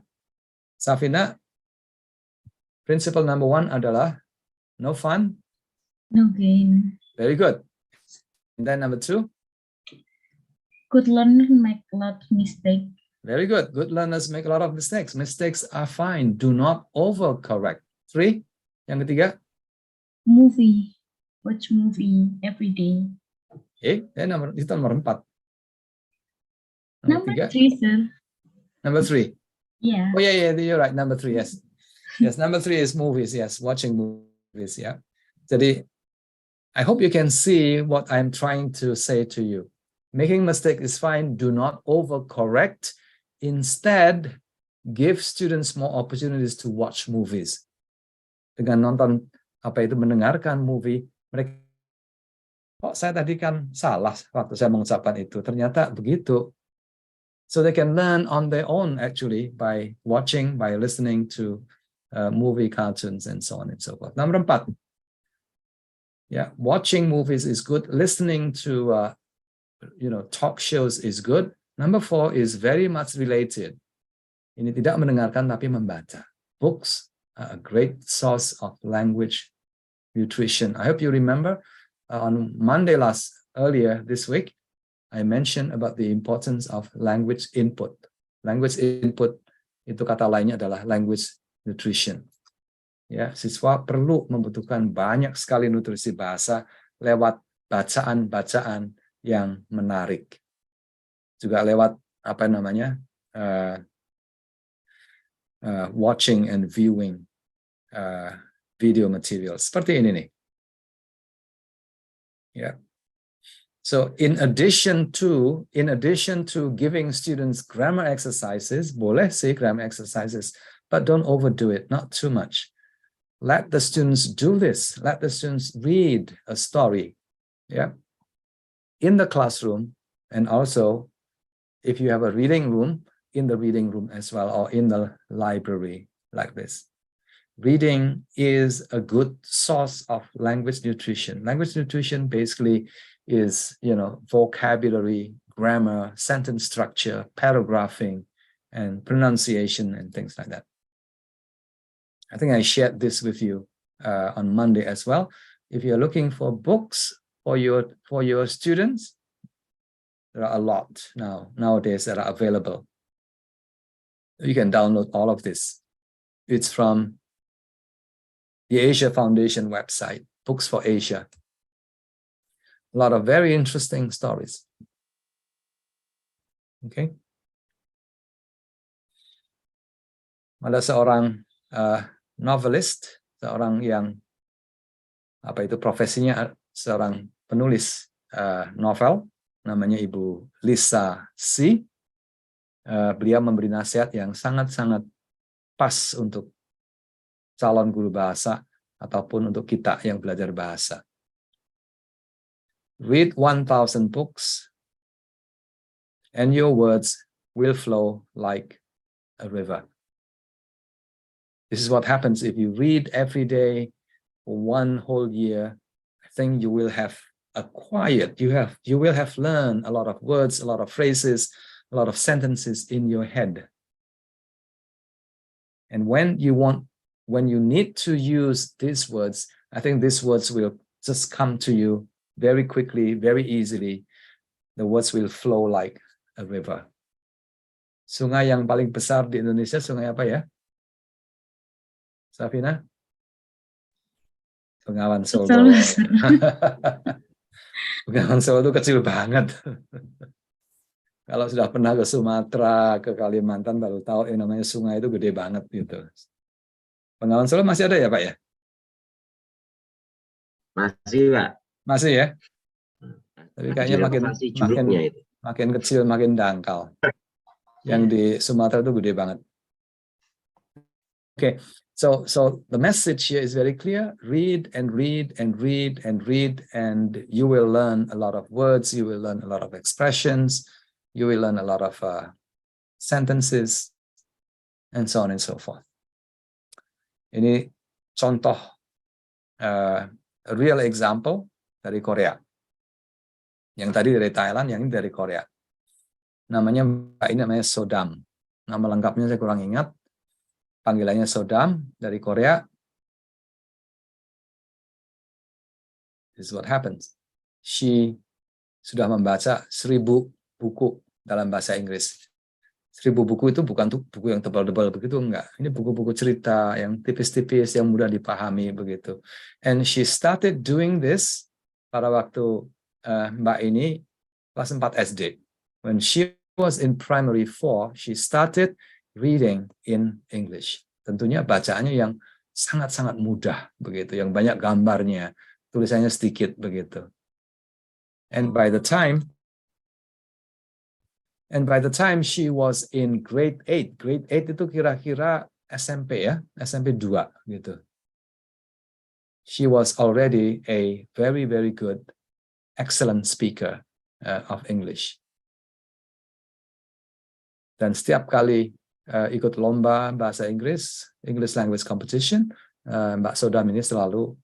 A: Safina, principle number 1 adalah no fun,
D: No gain.
A: very good. And then number 2,
D: Good learner make a lot of mistake.
A: very good. Good learners make a lot of mistakes. Mistakes are fine. Do not overcorrect. 3, yang ketiga,
D: Movie. Watch movie every day.
A: itu nomor 4.
D: Number 3, sir.
A: Number 3.
D: Yeah.
A: Oh yeah, you're right. Number 3, yes. Yes, number 3 is movies. Yes, watching movies. Yeah. Jadi, I hope you can see what I'm trying to say to you. Making mistake is fine. Do not overcorrect. Instead, give students more opportunities to watch movies. Dengan nonton mendengarkan movie, mereka saya tadi kan salah waktu saya mengucapkan itu. Ternyata begitu. So they can learn on their own actually by watching, by listening to movie, cartoons, and so on and so forth. Number 4. Yeah, watching movies is good. Listening to talk shows is good. Number 4 is very much related. Ini tidak mendengarkan tapi membaca. Books are a great source of language nutrition. I hope you remember on Monday earlier this week, I mentioned about the importance of language input. Language input itu kata lainnya adalah language nutrition. Ya, siswa perlu membutuhkan banyak sekali nutrisi bahasa lewat bacaan-bacaan yang menarik. Juga lewat watching and viewing video materials. Seperti ini nih. Yeah. So in addition to giving students grammar exercises, boleh sih grammar exercises, but don't overdo it, not too much. Let the students do this. Let the students read a story, yeah, in the classroom, and also if you have a reading room, in the reading room as well, or in the library like this. Reading is a good source of language nutrition. Language nutrition basically is, vocabulary, grammar, sentence structure, paragraphing, and pronunciation, and things like that. I think I shared this with you on Monday as well. If you're looking for books for your students, there are a lot nowadays that are available. You can download all of this. It's from the Asia Foundation website, Books for Asia. A lot of very interesting stories. Okay. Ada seorang novelist, seorang yang profesinya seorang penulis novel, namanya Ibu Lisa C. Beliau memberi nasihat yang sangat-sangat pas untuk calon guru bahasa ataupun untuk kita yang belajar bahasa. Read 1,000 books and your words will flow like a river. This is what happens if you read every day for 1 whole year. I think you will have acquired, you will have learned a lot of words, a lot of phrases, a lot of sentences in your head. And when you need to use these words, I think these words will just come to you very quickly, very easily. The words will flow like a river. Sungai yang paling besar di Indonesia, sungai apa ya? Safina? Bengawan Solo. Bengawan Solo itu kecil banget. Kalau sudah pernah ke Sumatera, ke Kalimantan, baru tahu yang namanya sungai itu gede banget gitu. Bengawan Solo masih ada ya Pak ya?
B: Masih Pak.
A: Masih ya? Tapi kayaknya makin kecil, makin dangkal. Yang di Sumatera itu gede banget. Okay, so the message here is very clear. Read and read and read and read, and you will learn a lot of words. You will learn a lot of expressions. You will learn a lot of sentences, and so on and so forth. Ini contoh real example dari Korea. Yang tadi dari Thailand, yang ini dari Korea. Namanya Mbak ini namanya Sodam. Nama lengkapnya saya kurang ingat. Panggilannya Sodam dari Korea. This is what happens. She sudah membaca 1000 buku dalam bahasa Inggris. 1000 buku itu bukan tuh buku yang tebal-tebal begitu, enggak. Ini buku-buku cerita yang tipis-tipis, yang mudah dipahami begitu. And she started doing this pada waktu Mbak ini kelas 4 SD. When she was in primary 4, she started reading in English. Tentunya bacaannya yang sangat-sangat mudah begitu, yang banyak gambarnya, tulisannya sedikit begitu. And by the time she was in grade 8 itu kira-kira SMP ya, SMP 2 gitu. She was already a very, very good, excellent speaker of English. Dan setiap kali ikut lomba bahasa Inggris, English Language Competition, Mbak Sodam ini selalu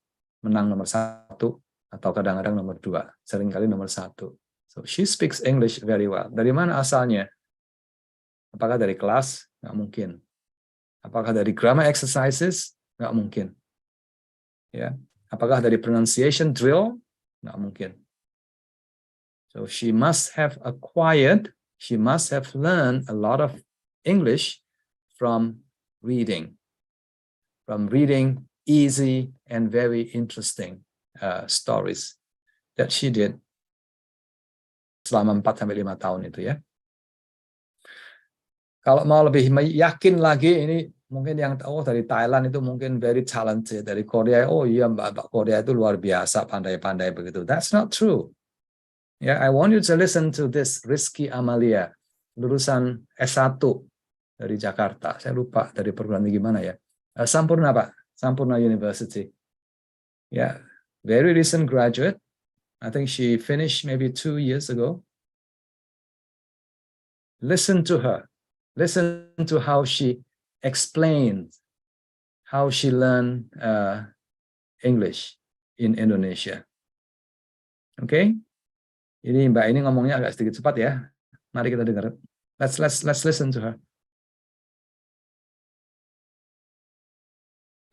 A: menang nomor 1 atau kadang-kadang nomor 2, seringkali nomor 1. So she speaks English very well. Dari mana asalnya? Apakah dari kelas? Nggak mungkin. Apakah dari grammar exercises? Nggak mungkin. Ya. Apakah dari pronunciation drill? Nggak mungkin. So she must have learned a lot of English from reading easy and very interesting stories that she did selama 4-5 tahun itu ya. Kalau mau lebih yakin lagi, ini mungkin yang dari Thailand itu mungkin very talented, dari Korea, oh iya Mbak Korea itu luar biasa, pandai-pandai begitu. That's not true. Yeah, I want you to listen to this Rizky Amalia, lulusan S1 dari Jakarta. Saya lupa dari perguruan tinggi mana ya. Sampurna Pak, Sampurna University. Yeah, very recent graduate. I think she finished maybe 2 years ago. Listen to her. Listen to how she explained how she learned English in Indonesia. Okay? Ini Mbak ini ngomongnya agak sedikit cepat ya. Mari kita dengar. Let's listen to her.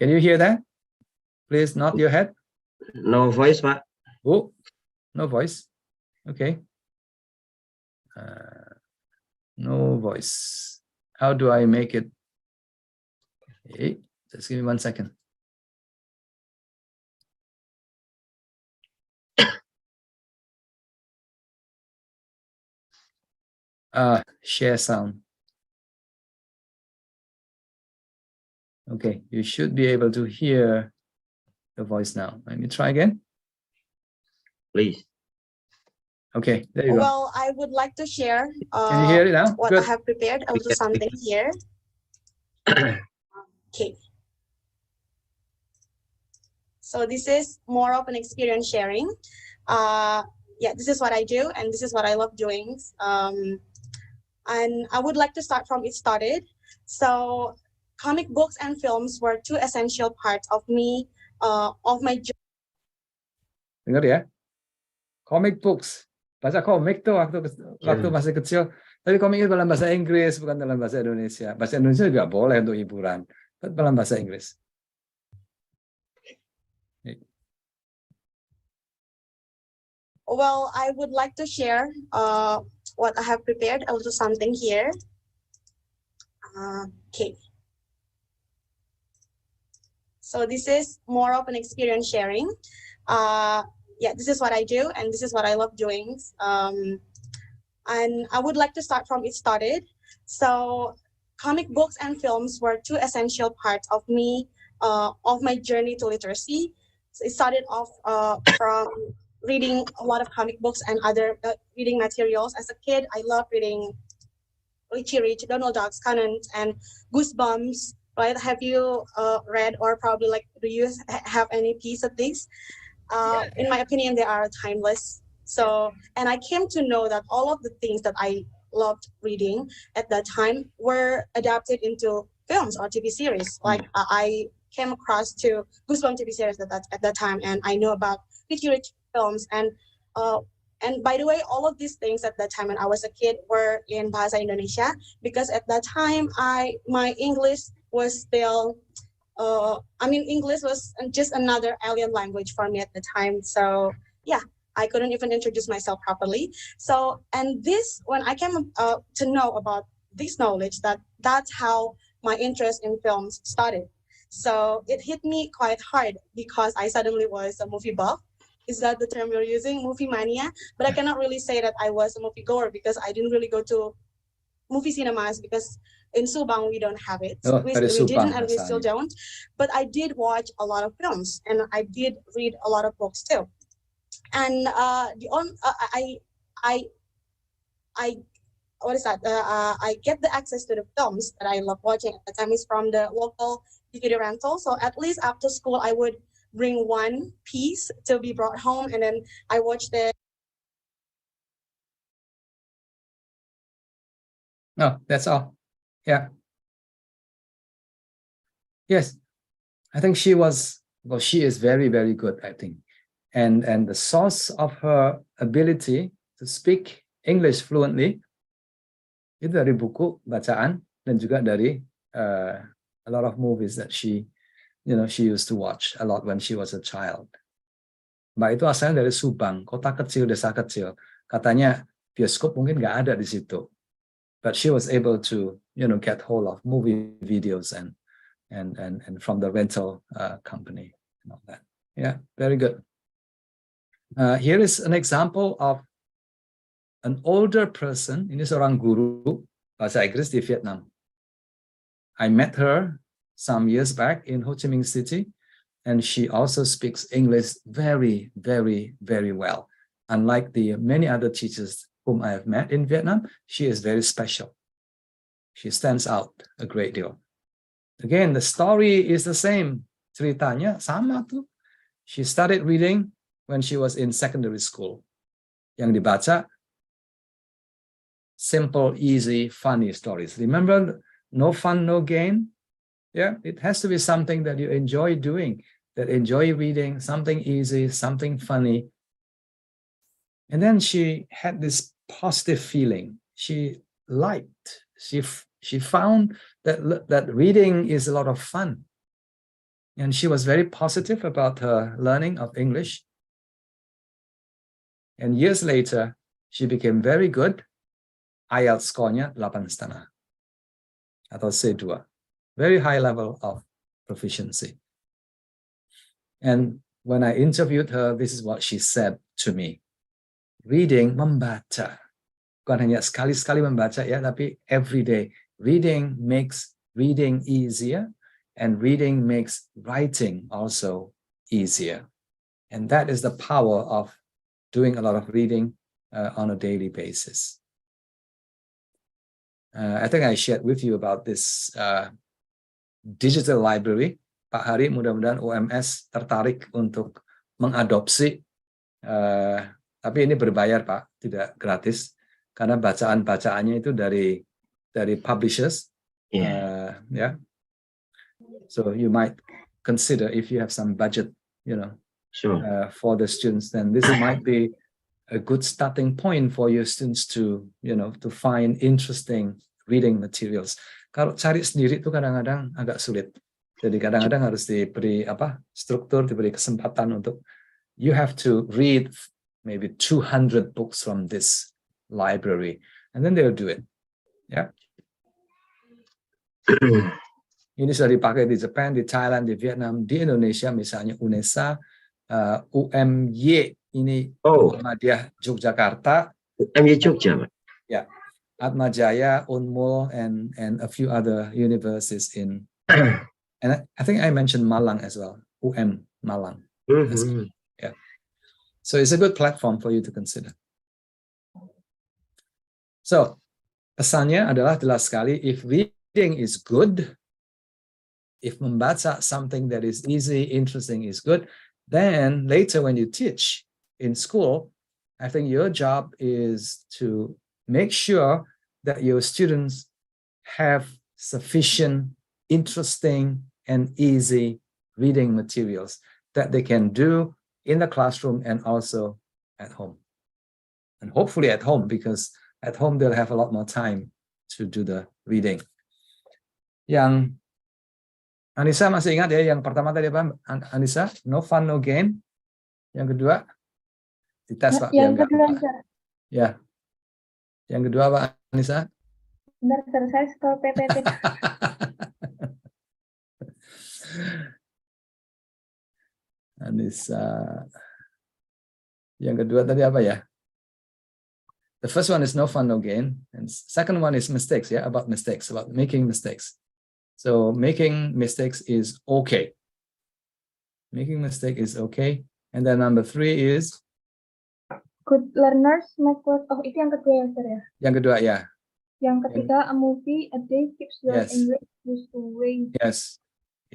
A: Can you hear that? Please nod your head.
B: No voice, Pak.
A: Oh, no voice. Okay. No voice. How do I make it? Okay, just give me 1 second. Share sound. Okay, you should be able to hear the voice now. Let me try again.
B: Please.
A: Okay, there you go.
H: Well, I would like to share
A: Can you hear it now?
H: what
A: Good.
H: I have prepared. I'll do something here. Okay. So this is more of an experience sharing. Yeah, this is what I do, and this is what I love doing. And I would like to start from it started. So comic books and films were 2 essential parts of me, of my journey.
A: Dengar ya. Comic books. Baca komik tuh waktu masih kecil. Tapi komiknya dalam bahasa Inggris, bukan dalam bahasa Indonesia. Bahasa Indonesia juga boleh untuk hiburan. Tapi dalam bahasa Inggris.
H: Well, I would like to share what I have prepared. I'll do something here. Okay. So this is more of an experience sharing. Yeah, this is what I do, and this is what I love doing. And I would like to start from it started. So comic books and films were 2 essential parts of me, of my journey to literacy. So it started off from reading a lot of comic books and other reading materials. As a kid, I loved reading Richie Rich, Donald Duck's, Conan, and Goosebumps. Right? Have you read, or probably like, do you have any piece of this? In my opinion, they are timeless. So, and I came to know that all of the things that I loved reading at that time were adapted into films or TV series. Like I came across to Goosebumps TV series at that time, and I know about Richie Rich films. And by the way, all of these things at that time when I was a kid were in Bahasa Indonesia, because at that time my English was still English was just another alien language for me at the time. So yeah, I couldn't even introduce myself properly. So, and this, when I came to know about this knowledge, that's how my interest in films started. So it hit me quite hard because I suddenly was a movie buff. Is that the term you're using, movie mania? But I cannot really say that I was a movie goer because I didn't really go to movie cinemas because in Subang we don't have it.
A: Oh,
H: we
A: dari
H: didn't
A: Subang
H: and we still
A: asalnya.
H: don't. But I did watch a lot of films and I did read a lot of books too. And I get the access to the films that I love watching at the time is from the local DVD rental. So at least after school, I would bring one piece to be brought home, and then I watched it.
A: No, that's all. Yeah. Yes, I think she is very, very good, I think. And the source of her ability to speak English fluently itu dari buku bacaan dan juga dari a lot of movies that she used to watch a lot when she was a child. Mbak itu asalnya dari Subang, kota kecil, desa kecil. Katanya bioskop mungkin nggak ada di situ, but she was able to get hold of movie videos and from the rental company and all that. Yeah, very good. Here is an example of an older person. Ini seorang guru bahasa Inggris di Vietnam. I met her some years back in Ho Chi Minh City, and she also speaks English very, very, very well. Unlike the many other teachers whom I have met in Vietnam, she is very special. She stands out a great deal. Again, the story is the same. Ceritanya sama tuh. She started reading when she was in secondary school. Yang dibaca simple, easy, funny stories. Remember, no fun, no gain. Yeah, it has to be something that you enjoy doing, that enjoy reading, something easy, something funny. And then she had this positive feeling. She liked, she found that reading is a lot of fun. And she was very positive about her learning of English. And years later, she became very good. IELTS score-nya 8,5 atau C2. Very high level of proficiency. And when I interviewed her, this is what she said to me. Reading, membaca. Bukan hanya sekali-sekali membaca ya, tapi every day. Reading makes reading easier, and reading makes writing also easier. And that is the power of doing a lot of reading on a daily basis. I think I shared with you about this digital library. Pak Hari, mudah-mudahan UMS tertarik untuk mengadopsi, tapi ini berbayar Pak, tidak gratis, karena bacaan-bacaannya itu dari publishers. Yeah. So you might consider, if you have some budget, sure. For the students, then this might be a good starting point for your students to find interesting reading materials. Kalau cari sendiri itu kadang-kadang agak sulit. Jadi kadang-kadang harus diberi struktur, diberi kesempatan untuk you have to read maybe 200 books from this library, and then they'll do it. Yeah. Ini sudah dipakai di Jepang, di Thailand, di Vietnam, di Indonesia misalnya UNESA, UMY ini Muhammadiyah Yogyakarta,
B: UMY Jogja.
A: Yeah. Atmajaya, Unmul, and a few other universities in. And I think I mentioned Malang as well, Malang.
B: Mm-hmm.
A: Yeah. So it's a good platform for you to consider. So, pesannya adalah jelas sekali, if reading is good, if membaca something that is easy, interesting is good, then later when you teach in school, I think your job is to make sure that your students have sufficient interesting and easy reading materials that they can do in the classroom and also at home. And hopefully at home, because at home they'll have a lot more time to do the reading. Yang Anissa masih ingat ya, yang pertama tadi apa, Anissa? No fun, no gain. Yang kedua, dites Pak.
F: Yang kedua, Sir.
A: Ya. Yang kedua Pak Anissa?
F: Bentar, Sir, saya scroll PPT.
A: Anissa. Yang kedua tadi apa ya? The first one is no fun, no gain. And second one is mistakes, yeah, about mistakes, about making mistakes. So making mistakes is okay. Making mistake is okay. And then number 3 is?
F: Good learners make what? Oh, itu yang kedua ya, Sir ya?
A: Yang kedua, ya.
F: Yang ketiga, a movie a day keeps your English used to way.
A: Yes.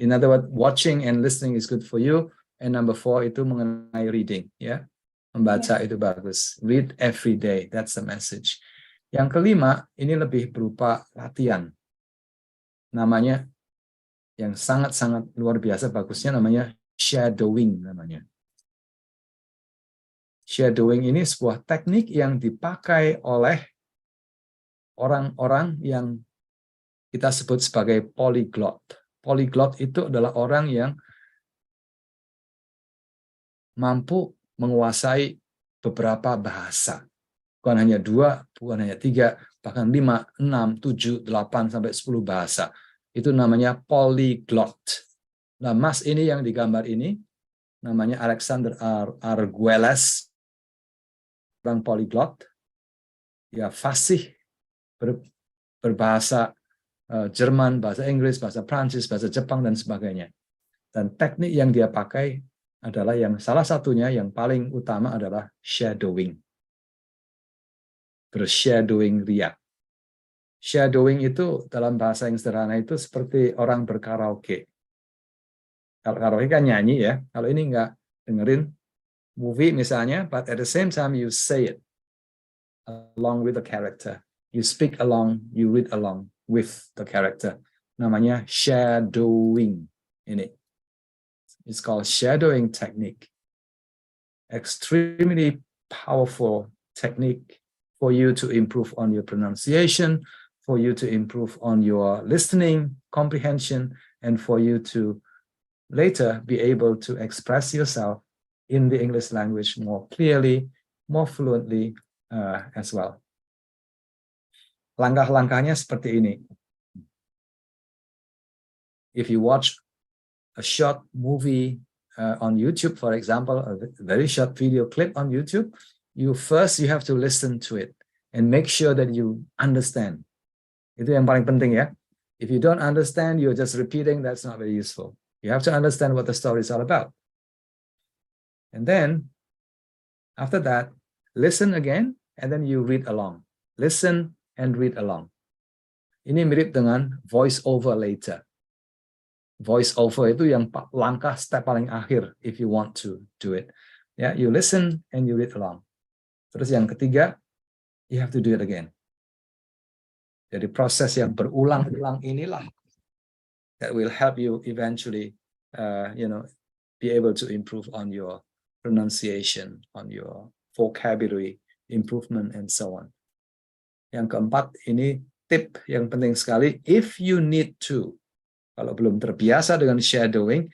A: In other words, watching and listening is good for you. And number 4 itu mengenai reading, ya. Membaca itu bagus. Read every day. That's the message. Yang kelima, ini lebih berupa latihan. Namanya, yang sangat-sangat luar biasa bagusnya namanya shadowing namanya. Shadowing ini sebuah teknik yang dipakai oleh orang-orang yang kita sebut sebagai polyglot. Polyglot itu adalah orang yang mampu menguasai beberapa bahasa. Bukan hanya 2, bukan hanya 3, bahkan 5, 6, 7, 8, sampai 10 bahasa. Itu namanya polyglot. Nah, Mas ini yang digambar ini, namanya Alexander Arguelles, orang polyglot. Ya, fasih berbahasa Jerman, bahasa Inggris, bahasa Prancis, bahasa Jepang, dan sebagainya. Dan teknik yang dia pakai adalah yang salah satunya yang paling utama adalah shadowing. Bershadowing riak. Shadowing itu dalam bahasa yang sederhana itu seperti orang berkaraoke. Kalau karaoke kan nyanyi ya, kalau ini enggak, dengerin movie misalnya, but at the same time you say it along with the character. You speak along, you read along with the character. Namanya shadowing ini. It's called shadowing technique. Extremely powerful technique for you to improve on your pronunciation, for you to improve on your listening comprehension, and for you to later be able to express yourself in the English language more clearly, more fluently as well. Langkah-langkahnya seperti ini. If you watch a short movie on YouTube, for example, a very short video clip on YouTube, you have to listen to it and make sure that you understand. Itu yang paling penting ya. If you don't understand, you're just repeating, that's not very useful. You have to understand what the story is all about. And then, after that, listen again, and then you read along. Listen and read along. Ini mirip dengan voice over later. Voice over itu yang langkah step paling akhir if you want to do it. Ya, you listen and you read along. Terus yang ketiga, you have to do it again. Jadi proses yang berulang-ulang inilah that will help you eventually, be able to improve on your pronunciation, on your vocabulary improvement, and so on. Yang keempat, ini tip yang penting sekali. If you need to, kalau belum terbiasa dengan shadowing,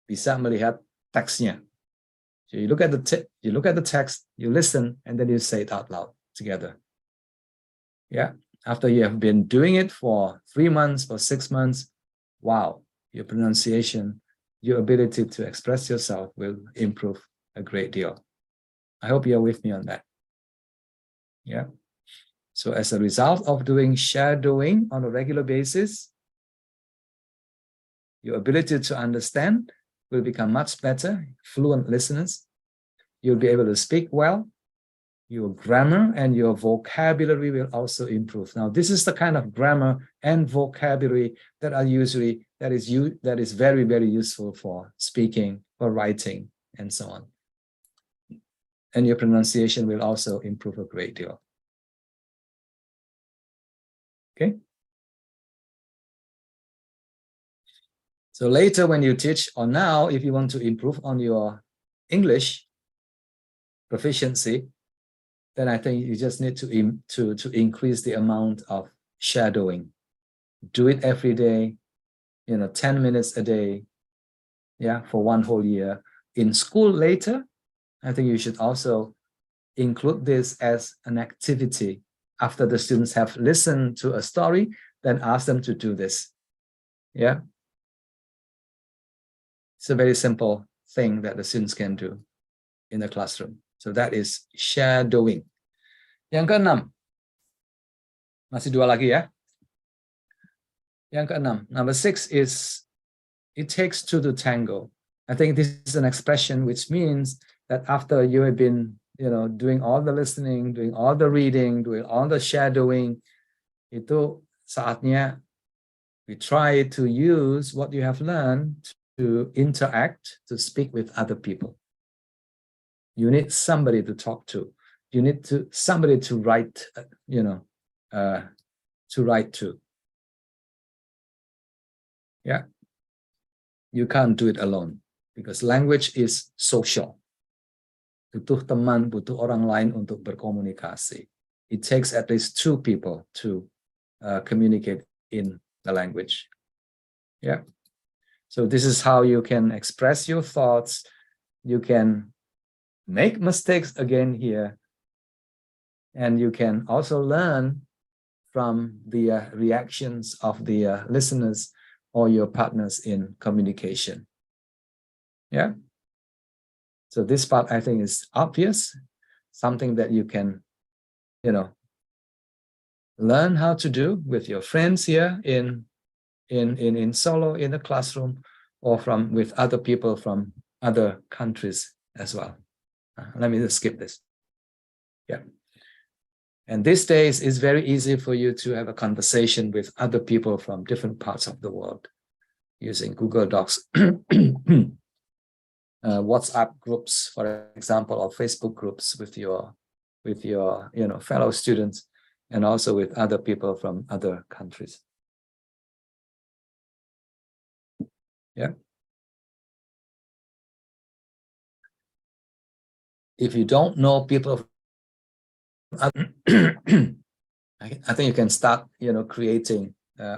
A: bisa melihat teksnya. So you look at the text, you listen, and then you say it out loud together. Yeah. After you have been doing it for 3 months or 6 months, wow, your pronunciation, your ability to express yourself will improve a great deal. I hope you're with me on that. Yeah. So as a result of doing shadowing on a regular basis, your ability to understand will become much better, fluent listeners. You'll be able to speak well. Your grammar and your vocabulary will also improve. Now, this is the kind of grammar and vocabulary that is very, very useful for speaking, for writing, and so on. And your pronunciation will also improve a great deal. Okay. So later when you teach, or now if you want to improve on your English proficiency, then I think you just need to increase the amount of shadowing. Do it every day, 10 minutes a day, for 1 whole year. In school later, I think you should also include this as an activity. After the students have listened to a story, then ask them to do this. Yeah. It's a very simple thing that the students can do in the classroom. So that is shadowing. Yang keenam. Masih 2 lagi ya. Yang keenam. Number 6 is it takes 2 to tango. I think this is an expression which means that after you have been, doing all the listening, doing all the reading, doing all the shadowing, itu saatnya we try to use what you have learned to interact, to speak with other people. You need somebody to talk to. You need somebody to write, to write to. Yeah. You can't do it alone because language is social. Butuh teman, butuh orang lain untuk berkomunikasi. It takes at least 2 people to communicate in the language. Yeah. So this is how you can express your thoughts. You can make mistakes again here. And you can also learn from the reactions of the listeners or your partners in communication. Yeah. So this part I think is obvious, something that you can, learn how to do with your friends here in Solo, in the classroom, or with other people from other countries as well. Let me just skip this. Yeah. And these days it's very easy for you to have a conversation with other people from different parts of the world using Google Docs, WhatsApp groups, for example, or Facebook groups with your fellow students, and also with other people from other countries. Yeah. If you don't know people, I think you can start, creating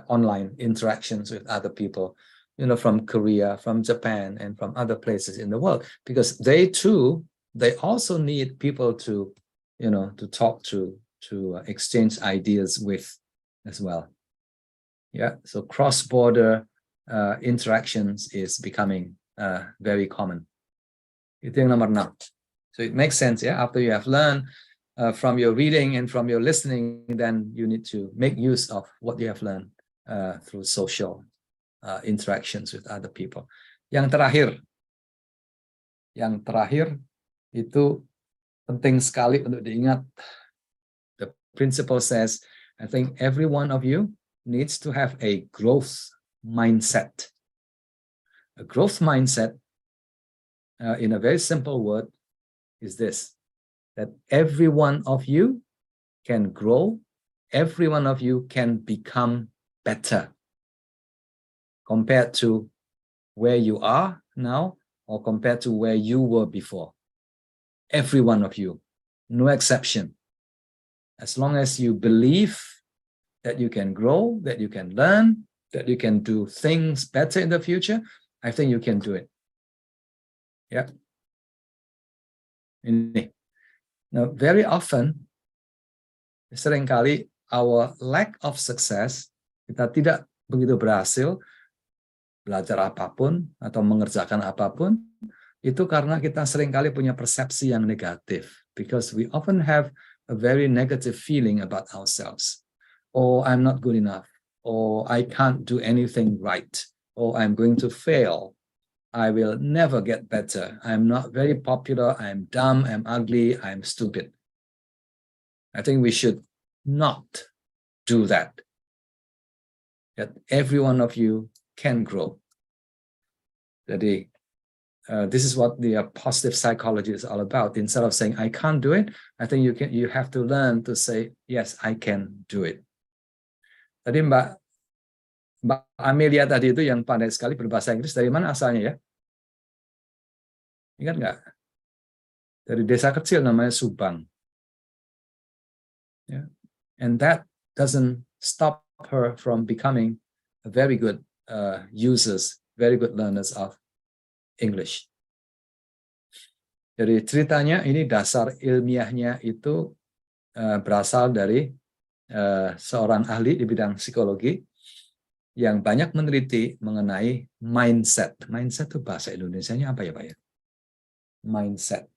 A: online interactions with other people, from Korea, from Japan, and from other places in the world, because they also need people to, to talk to exchange ideas with as well. Yeah. So cross-border interactions is becoming very common. Itu yang nomor 6. So it makes sense, yeah. After you have learned from your reading and from your listening, then you need to make use of what you have learned through social interactions with other people. Yang terakhir itu penting sekali untuk diingat. The principle says, I think every one of you needs to have a growth mindset. A growth mindset, in a very simple word, is this: that every one of you can grow, every one of you can become better compared to where you are now or compared to where you were before. Every one of you, no exception. As long as you believe that you can grow, that you can learn, that you can do things better in the future, I think you can do it. Yeah. Ini. Now, very often, seringkali our lack of success, kita tidak begitu berhasil belajar apapun atau mengerjakan apapun, itu karena kita seringkali punya persepsi yang negatif. Because we often have a very negative feeling about ourselves. Oh, I'm not good enough. Or I can't do anything right. Or I'm going to fail. I will never get better. I'm not very popular. I'm dumb. I'm ugly. I'm stupid. I think we should not do that. That every one of you can grow. Jadi, this is what the positive psychology is all about. Instead of saying I can't do it, I think you have to learn to say yes, I can do it. Tadi Mbak Mbak Amelia tadi itu yang pandai sekali berbahasa Inggris, dari mana asalnya ya? Ingat nggak? Dari desa kecil namanya Subang. Yeah. And that doesn't stop her from becoming a very good users, very good learners of English. Jadi ceritanya ini dasar ilmiahnya itu berasal dari seorang ahli di bidang psikologi yang banyak meneliti mengenai mindset. Mindset itu bahasa Indonesianya apa ya Pak ya? Mindset.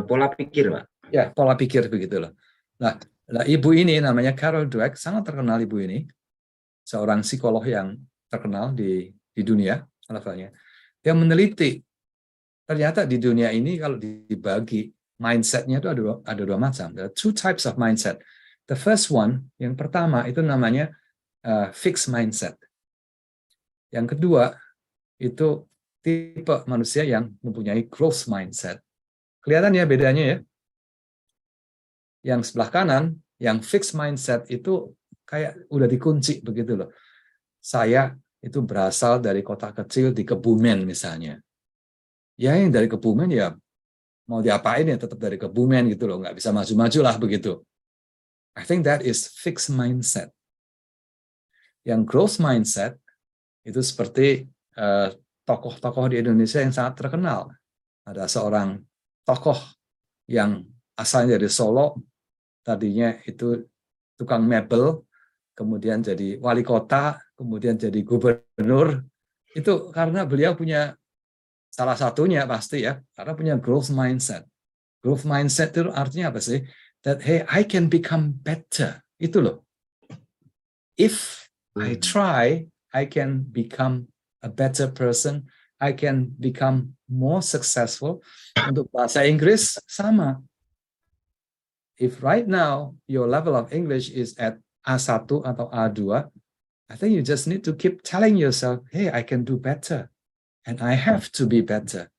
B: Pola pikir, Pak.
A: Ya, pola pikir begitu loh. Nah, ibu ini namanya Carol Dweck, sangat terkenal ibu ini, seorang psikolog yang terkenal di dunia, levelnya. Dia meneliti, ternyata di dunia ini kalau dibagi, mindsetnya itu ada dua macam. There are two types of mindset. The first one, yang pertama itu namanya fixed mindset. Yang kedua, itu tipe manusia yang mempunyai growth mindset. Kelihatan ya bedanya ya? Yang sebelah kanan, yang fixed mindset itu kayak udah dikunci begitu loh. Saya itu berasal dari kota kecil di Kebumen misalnya. Ya yang dari Kebumen ya mau diapain ya tetap dari Kebumen gitu loh, nggak bisa maju-maju lah begitu. I think that is fixed mindset. Yang growth mindset itu seperti tokoh-tokoh di Indonesia yang sangat terkenal. Ada seorang tokoh yang asalnya dari Solo, tadinya itu tukang mebel, kemudian jadi wali kota, kemudian jadi gubernur. Itu karena beliau punya, salah satunya pasti ya, karena punya growth mindset. Growth mindset itu artinya apa sih? That hey, I can become better. Itu loh. If I try, I can become a better person. I can become more successful. Untuk bahasa Inggris sama. If right now your level of English is at A1 atau A2, I think you just need to keep telling yourself, hey, I can do better. And I have to be better.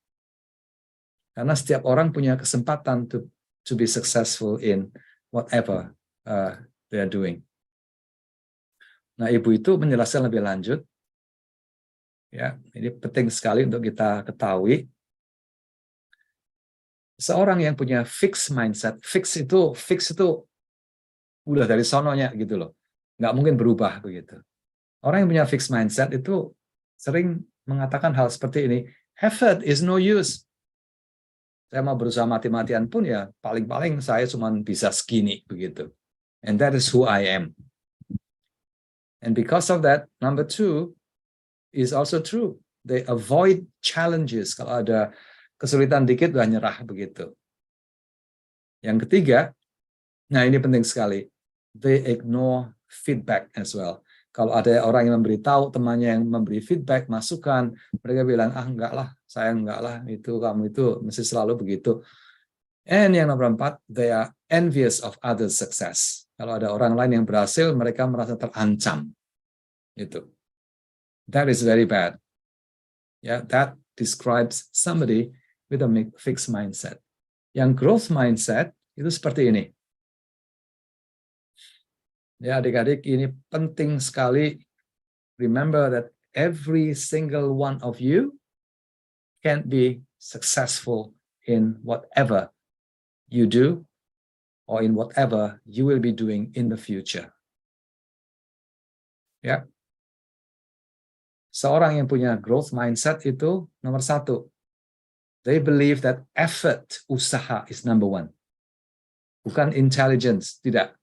A: Karena setiap orang punya kesempatan to be successful in whatever they are doing. Nah, Ibu itu menjelaskan lebih lanjut. Ya, ini penting sekali untuk kita ketahui. Seorang yang punya fixed mindset, fix itu udah dari sononya gitu loh, nggak mungkin berubah begitu. Orang yang punya fixed mindset itu sering mengatakan hal seperti ini, effort is no use. Saya mau berusaha mati-matian pun ya paling-paling saya cuma bisa segini begitu. And that is who I am. And because of that, number two is also true. They avoid challenges. Kalau ada kesulitan dikit udah nyerah begitu. Yang ketiga, nah ini penting sekali, they ignore feedback as well. Kalau ada orang yang memberitahu temannya yang memberi feedback, masukan, mereka bilang, enggak lah, saya enggak lah, itu kamu itu mesti selalu begitu. And yang nomor 4, they are envious of others' success. Kalau ada orang lain yang berhasil, mereka merasa terancam. Itu. That is very bad. Yeah, that describes somebody with a fixed mindset. Yang growth mindset itu seperti ini. Ya, adik-adik, ini penting sekali. Remember that every single one of you can be successful in whatever you do or in whatever you will be doing in the future. Ya. Seorang yang punya growth mindset itu nomor 1. They believe that effort, usaha is number 1. Bukan intelligence, tidak.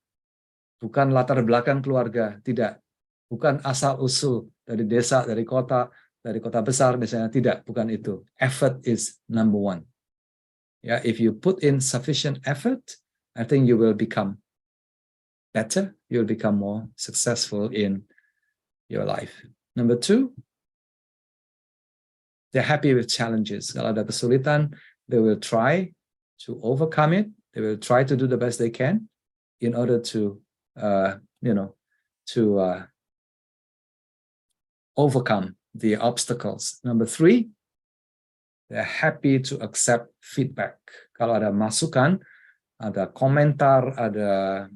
A: Bukan latar belakang keluarga, tidak. Bukan asal-usul dari desa, dari kota besar misalnya, tidak. Bukan itu. Effort is number 1. Ya, if you put in sufficient effort, I think you will become better. You will become more successful in your life. Number 2, they're happy with challenges. Kalau ada kesulitan, they will try to overcome it. They will try to do the best they can in order to, overcome the obstacles. Number 3, they're happy to accept feedback. Kalau ada masukan, ada komentar, ada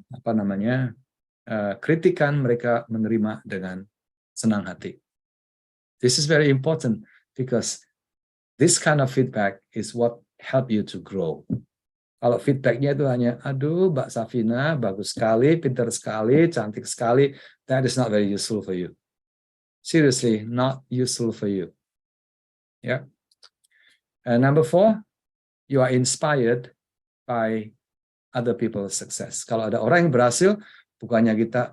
A: kritikan, mereka menerima dengan senang hati. This is very important because this kind of feedback is what help you to grow. Kalau feedbacknya itu hanya, aduh Mbak Safina, bagus sekali, pintar sekali, cantik sekali, that is not very useful for you. Seriously, not useful for you. Yeah. And number 4, you are inspired by other people's success. Kalau ada orang yang berhasil, bukannya kita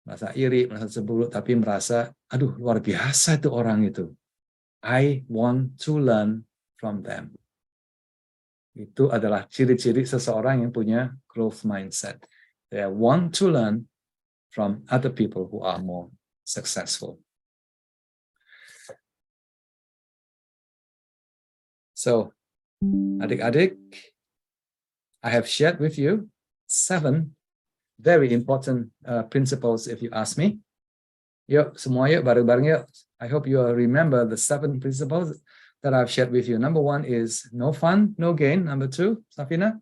A: merasa iri, merasa cemburu, tapi merasa, aduh luar biasa itu orang itu. I want to learn from them. Itu adalah ciri-ciri seseorang yang punya growth mindset. They want to learn from other people who are more successful. So, adik-adik, I have shared with you 7 very important principles if you ask me. Yuk, semua yuk, bareng-bareng yuk. I hope you remember the 7 principles that I've shared with you. Number 1 is no fun, no gain. Number 2, Safina?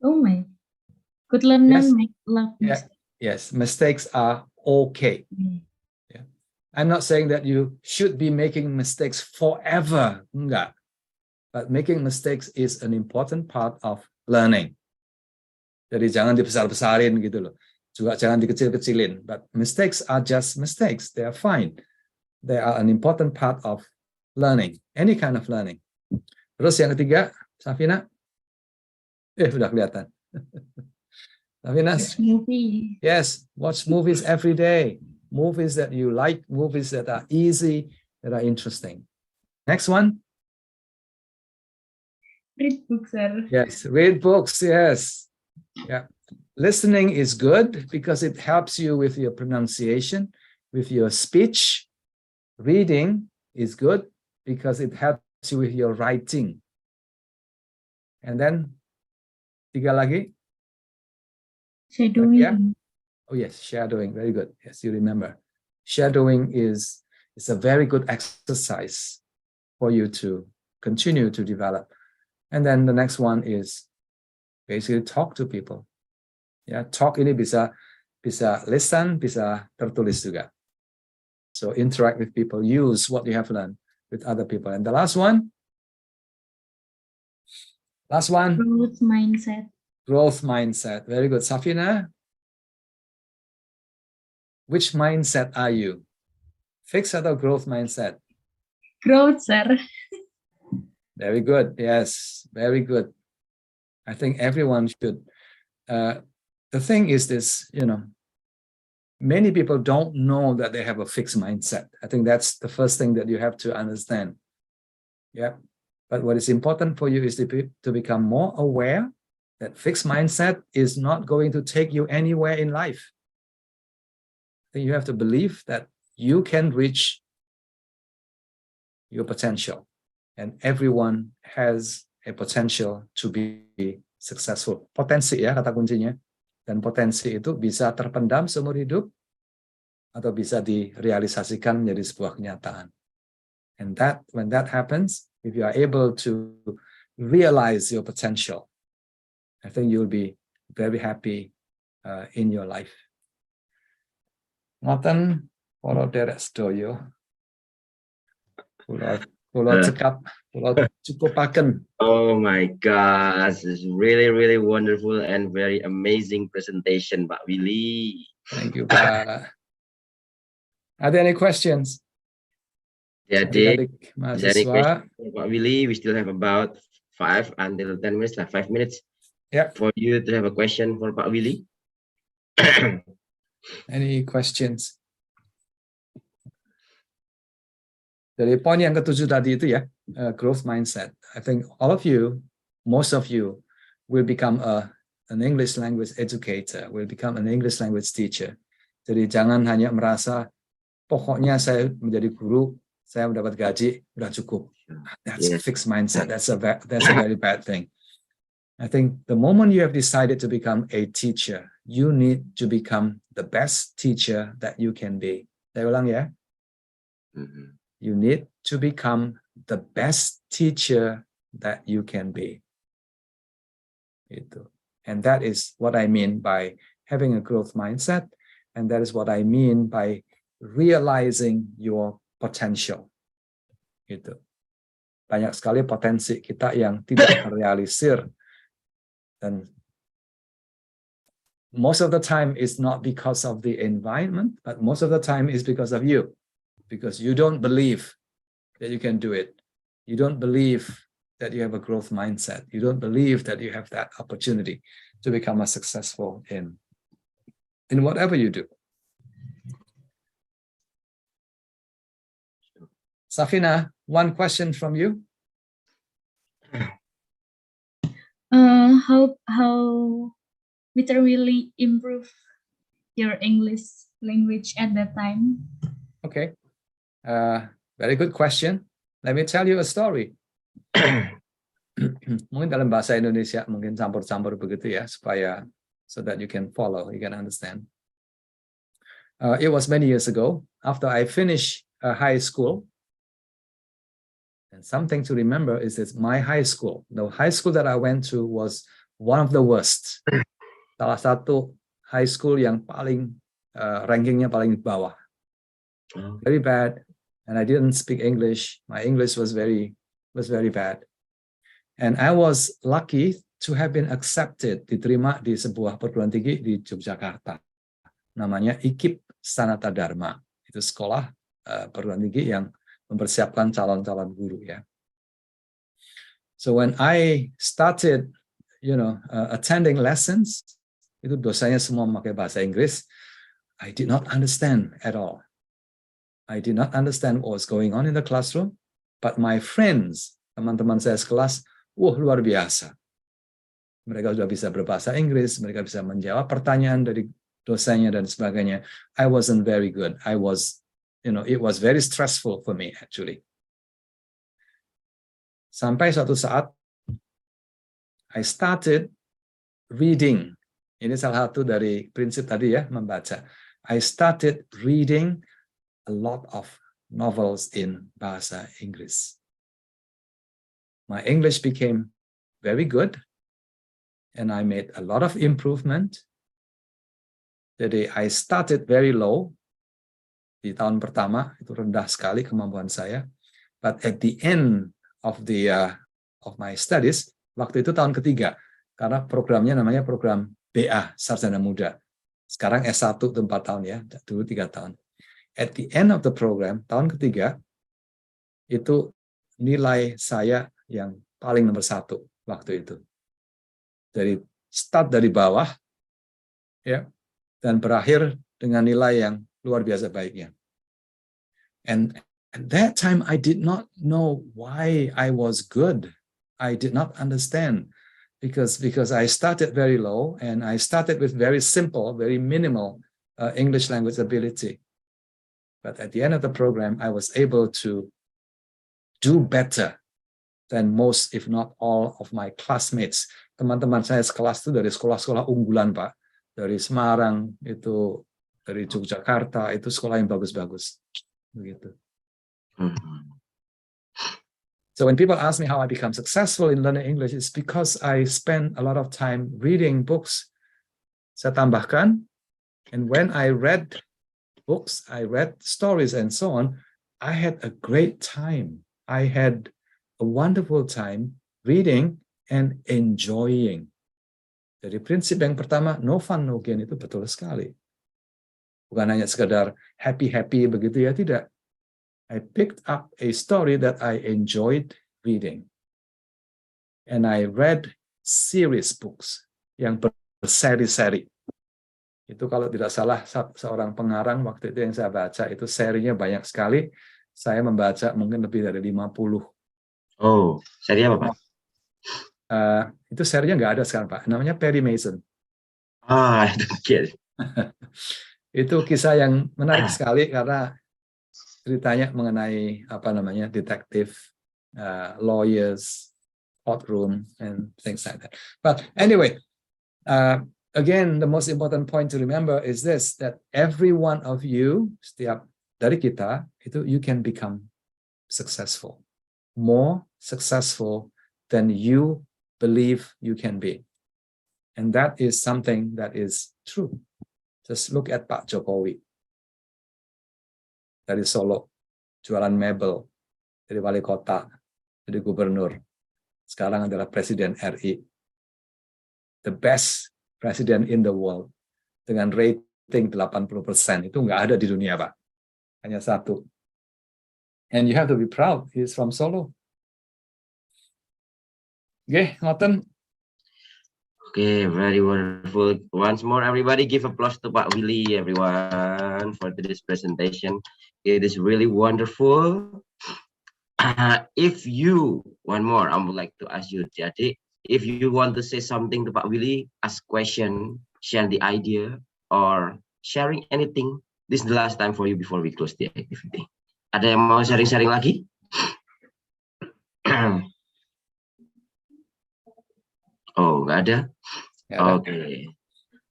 D: Oh my. Good learner
A: Yes.
D: make love
A: Yeah.
D: mistakes.
A: Yes, mistakes are okay. Yeah. I'm not saying that you should be making mistakes forever. Enggak. But making mistakes is an important part of learning. Jadi jangan dibesar-besarin gitu loh. Juga jangan dikecil-kecilin. But mistakes are just mistakes. They are fine. They are an important part of learning. Any kind of learning. Terus yang ketiga, Safina? Udah kelihatan. Safina?
D: Watch movie.
A: Yes, watch movies every day. Movies that you like, movies that are easy, that are interesting. Next one.
D: Read books, sir.
A: Yes, read books, yes. Yeah. Listening is good because it helps you with your pronunciation, with your speech. Reading is good because it helps you with your writing. And then, 3 lagi.
D: Shadowing.
A: Yeah. Oh yes, shadowing, very good. Yes, you remember. Shadowing is a very good exercise for you to continue to develop. And then the next one is basically talk to people. Yeah, talk ini bisa lisan, bisa tertulis juga. So interact with people, use what you have learned with other people. And the last one.
D: Growth mindset.
A: Growth mindset. Very good. Safina, which mindset are you? Fixed atau growth mindset?
D: Growth, sir.
A: Very good. Yes, very good. I think everyone should. The thing is this, many people don't know that they have a fixed mindset. I think that's the first thing that you have to understand. Yeah. But what is important for you is to become more aware that fixed mindset is not going to take you anywhere in life. I think you have to believe that you can reach your potential. And everyone has a potential to be successful. Potensi ya kata kuncinya. Dan potensi itu bisa terpendam seumur hidup atau bisa direalisasikan menjadi sebuah kenyataan. And when that happens, if you are able to realize your potential, I think you'll be very happy in your life. Ngoten para derek sedaya. Kula cekap, kula cukupaken.
B: Oh my gosh, it's really, really wonderful and very amazing presentation, Pak Willy.
A: Thank you, Pak. Are there any questions?
B: Jadi,
A: Adik-adik
B: any
A: mahasiswa.
B: question, Pak Willy? We still have about 5 until 10 minutes, like 5 minutes.
A: Yeah.
B: For you to have a question for Pak Willy.
A: Any questions? Dari poin yang ke-7 tadi itu ya, growth mindset. I think all of you, most of you, will become an English language educator, will become an English language teacher. Jadi jangan hanya merasa, pokoknya saya menjadi guru, saya mendapat gaji, udah cukup. That's a fixed mindset. That's a very bad thing. I think the moment you have decided to become a teacher, you need to become the best teacher that you can be. Saya ulang ya. You need to become the best teacher that you can be. And that is what I mean by having a growth mindset. And that is what I mean by realizing your potential. Gitu. Banyak sekali potensi kita yang tidak terrealisir. Dan most of the time it's not because of the environment, but most of the time it's because of you. Because you don't believe that you can do it. You don't believe that you have a growth mindset. You don't believe that you have that opportunity to become a successful in whatever you do. Safina, one question from you.
D: How Mr. Willy improve your English language at that time?
A: Okay, very good question. Let me tell you a story. Mungkin dalam bahasa Indonesia mungkin campur-campur begitu ya, supaya so that you can follow, you can understand. It was many years ago after I finished high school. And something to remember is that my high school, the high school that I went to was one of the worst. Salah satu high school yang paling rankingnya paling bawah. Very bad. And I didn't speak English. My English was very bad. And I was lucky to have been accepted, diterima di sebuah perguruan tinggi di Yogyakarta. Namanya IKIP Sanata Dharma. Itu sekolah perguruan tinggi yang mempersiapkan calon-calon guru ya. So when I started, attending lessons, itu dosanya semua memakai bahasa Inggris. I did not understand at all. I did not understand what was going on in the classroom, but my friends, teman-teman saya sekelas, luar biasa. Mereka sudah bisa berbahasa Inggris, mereka bisa menjawab pertanyaan dari dosennya dan sebagainya. I wasn't very good. It was very stressful for me actually. Sampai suatu saat, I started reading. Ini salah satu dari prinsip tadi ya, membaca. I started reading a lot of novels in bahasa Inggris. My English became very good, and I made a lot of improvement. Jadi I started very low. Di tahun pertama itu rendah sekali kemampuan saya, but at the end of my studies, waktu itu tahun ketiga, karena programnya namanya program BA Sarjana Muda. Sekarang S1 itu 4 tahun ya, dulu 3 tahun. At the end of the program, tahun ketiga, itu nilai saya yang paling nomor 1 waktu itu. Dari start dari bawah, ya, dan berakhir dengan nilai yang luar biasa baiknya. And at that time, I did not know why I was good. I did not understand because I started very low and I started with very simple, very minimal English language ability. But at the end of the program, I was able to do better than most, if not all, of my classmates. Teman-teman saya sekelas itu dari sekolah-sekolah unggulan, Pak. Dari Semarang, itu dari Yogyakarta, itu sekolah yang bagus-bagus. Begitu. So when people ask me how I become successful in learning English, it's because I spend a lot of time reading books. Saya tambahkan, and when I read books, I read stories and so on, I had a great time. I had a wonderful time reading and enjoying. Jadi prinsip yang pertama, no fun, no gain, itu betul sekali. Bukan hanya sekedar happy-happy begitu ya, tidak. I picked up a story that I enjoyed reading. And I read series books yang berseri-seri. Itu kalau tidak salah, seorang pengarang waktu itu yang saya baca, itu serinya banyak sekali. Saya membaca mungkin lebih dari 50.
B: Oh, seri apa, Pak?
A: Itu serinya nggak ada sekarang, Pak. Namanya Perry Mason.
B: Itu
A: Itu kisah yang menarik sekali karena ceritanya mengenai detektif, lawyers, courtroom, and things like that. But anyway, again, the most important point to remember is this: that every one of you, setiap dari kita, itu you can become successful, more successful than you believe you can be, and that is something that is true. Just look at Pak Jokowi dari Solo, jualan mebel, dari wali kota, jadi gubernur, sekarang adalah Presiden RI. The best president in the world, dengan rating 80%, itu nggak ada di dunia, Pak. Hanya satu. And you have to be proud, he is from Solo. Oke, ngoten.
B: Okay, very wonderful. Once more, everybody give applause to Pak Willy, everyone, for today's presentation. It is really wonderful. If you, one more, I would like to ask you, Jadi, if you want to say something to Pak Willy, ask question, share the idea, or sharing anything, this is the last time for you before we close the activity. Ada yang mau sharing-sharing lagi? Oh, nggak ada? Okay.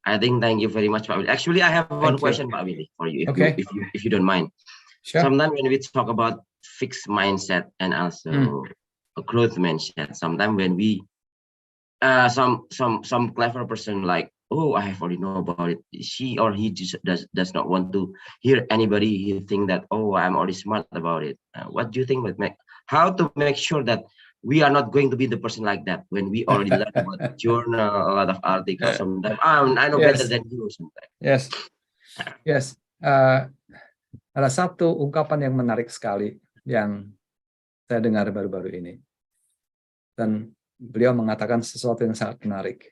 B: I think thank you very much, Pak Willy. Actually, I have one question, Pak Willy, for you, if you don't mind.
A: Sure.
B: Sometimes when we talk about fixed mindset and also a growth mindset, sometimes when we some clever person like, oh, I have already know about it. She or he just does not want to hear anybody. He think that, oh, I'm already smart about it. What do you think would how to make sure that we are not going to be the person like that when we already learn about journal, a lot of articles. Sometimes I know better than you. Sometimes.
A: Yes. Ada satu ungkapan yang menarik sekali yang saya dengar baru-baru ini, dan beliau mengatakan sesuatu yang sangat menarik.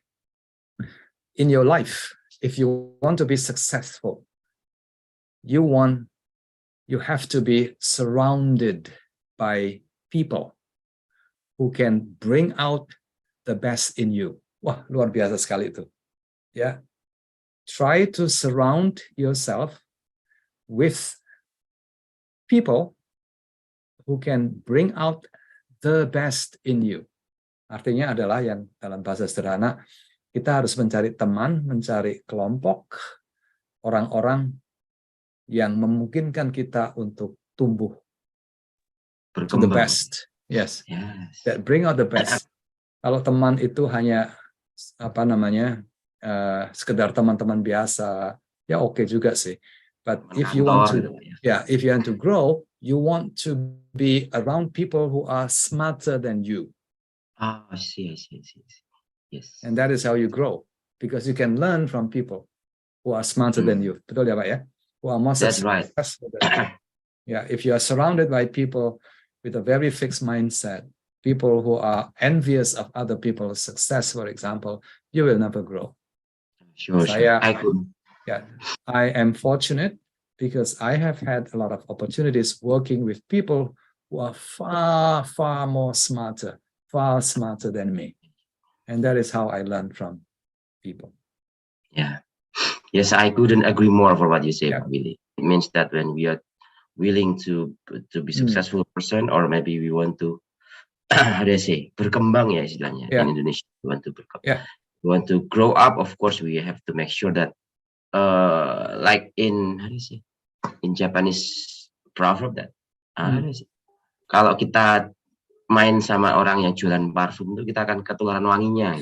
A: In your life, if you want to be successful, you have to be surrounded by people who can bring out the best in you. Wah, luar biasa sekali itu. Ya, try to surround yourself with people who can bring out the best in you. Artinya adalah yang dalam bahasa sederhana, kita harus mencari teman, mencari kelompok, orang-orang yang memungkinkan kita untuk tumbuh to the best. Yes. That bring out the best. Kalau teman itu hanya sekedar teman-teman biasa, ya oke juga sih. But if you want to grow, you want to be around people who are smarter than you.
B: I see. Yes.
A: And that is how you grow, because you can learn from people who are smarter than you. Betul ya, Pak ya? Who are more successful than you. Yeah, if you are surrounded by people with a very fixed mindset, people who are envious of other people's success, for example, you will never grow.
B: Sure.
A: I am fortunate because I have had a lot of opportunities working with people who are far, far smarter than me. And that is how I learn from people.
B: Yeah. Yes, I couldn't agree more for what you say, Willy. It means that when we are willing to be successful person, or maybe we want to berkembang ya istilahnya in Indonesia, we want to berkembang. We want to grow up, of course we have to make sure that like in Japanese proverb that kalau kita main sama orang yang jualan parfum itu kita akan ketularan wanginya.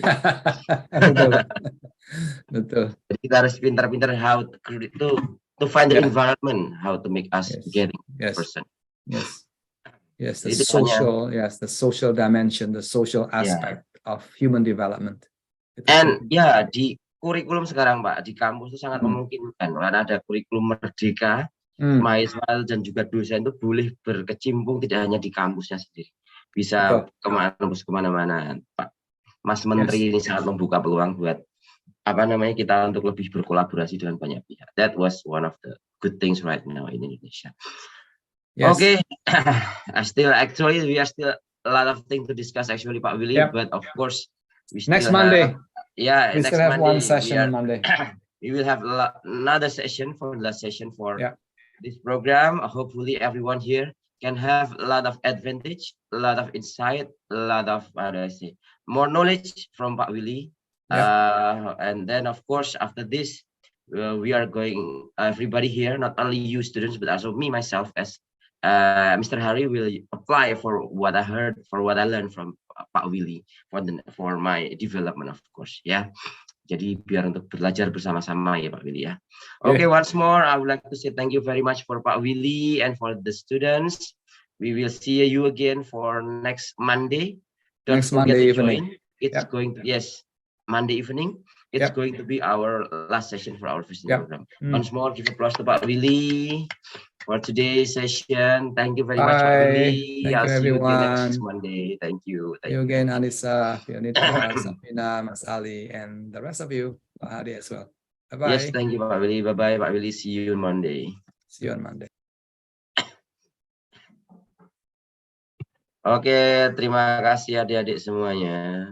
A: Betul.
B: Jadi kita harus pintar-pintar how to find the environment, how to make us getting person. Yes, the social dimension, the social aspect of human development. And di kurikulum sekarang, Pak, di kampus itu sangat memungkinkan karena ada kurikulum merdeka, mahasiswa dan juga dosen itu boleh berkecimpung tidak hanya di kampusnya sendiri, bisa kemana-mana. Pak Mas Menteri ini sangat membuka peluang buat kita untuk lebih berkolaborasi dengan banyak pihak. That was one of the good things right now in Indonesia. Okay, we are still a lot of things to discuss actually, Pak Willy, but of course we still
A: next Monday.
B: We
A: still have one session on Monday.
B: We will have another session for this program. Hopefully everyone here can have a lot of advantage, a lot of insight, a lot of more knowledge from Pak Willy. And then of course after this we are going, everybody here, not only you students but also me myself as Mr. Harry will apply for what I heard, for what I learned from Pak Willy for my development, of course. Jadi biar untuk belajar bersama-sama ya Pak Willy ya. Okay, once more I would like to say thank you very much for Pak Willy and for the students. We will see you again for next Monday. Don't
A: Next
B: forget
A: Monday
B: to join.
A: evening.
B: It's going to Monday evening. It's going to be our last session for our first program. Once more, give applause to Pak Willy for today's session. Thank you very much, Pak Willy.
A: Thank
B: I'll
A: you,
B: see you again
A: everyone.
B: next Monday. Thank you.
A: See you again, Anissa, Fionita, Safina, Mas Ali, and the rest of you, Pak Hadi as well. Bye-bye.
B: Yes, thank you, Pak Willy. Bye-bye, Pak Willy. See you on Monday.
A: See you on Monday.
B: Oke, terima kasih adik-adik semuanya.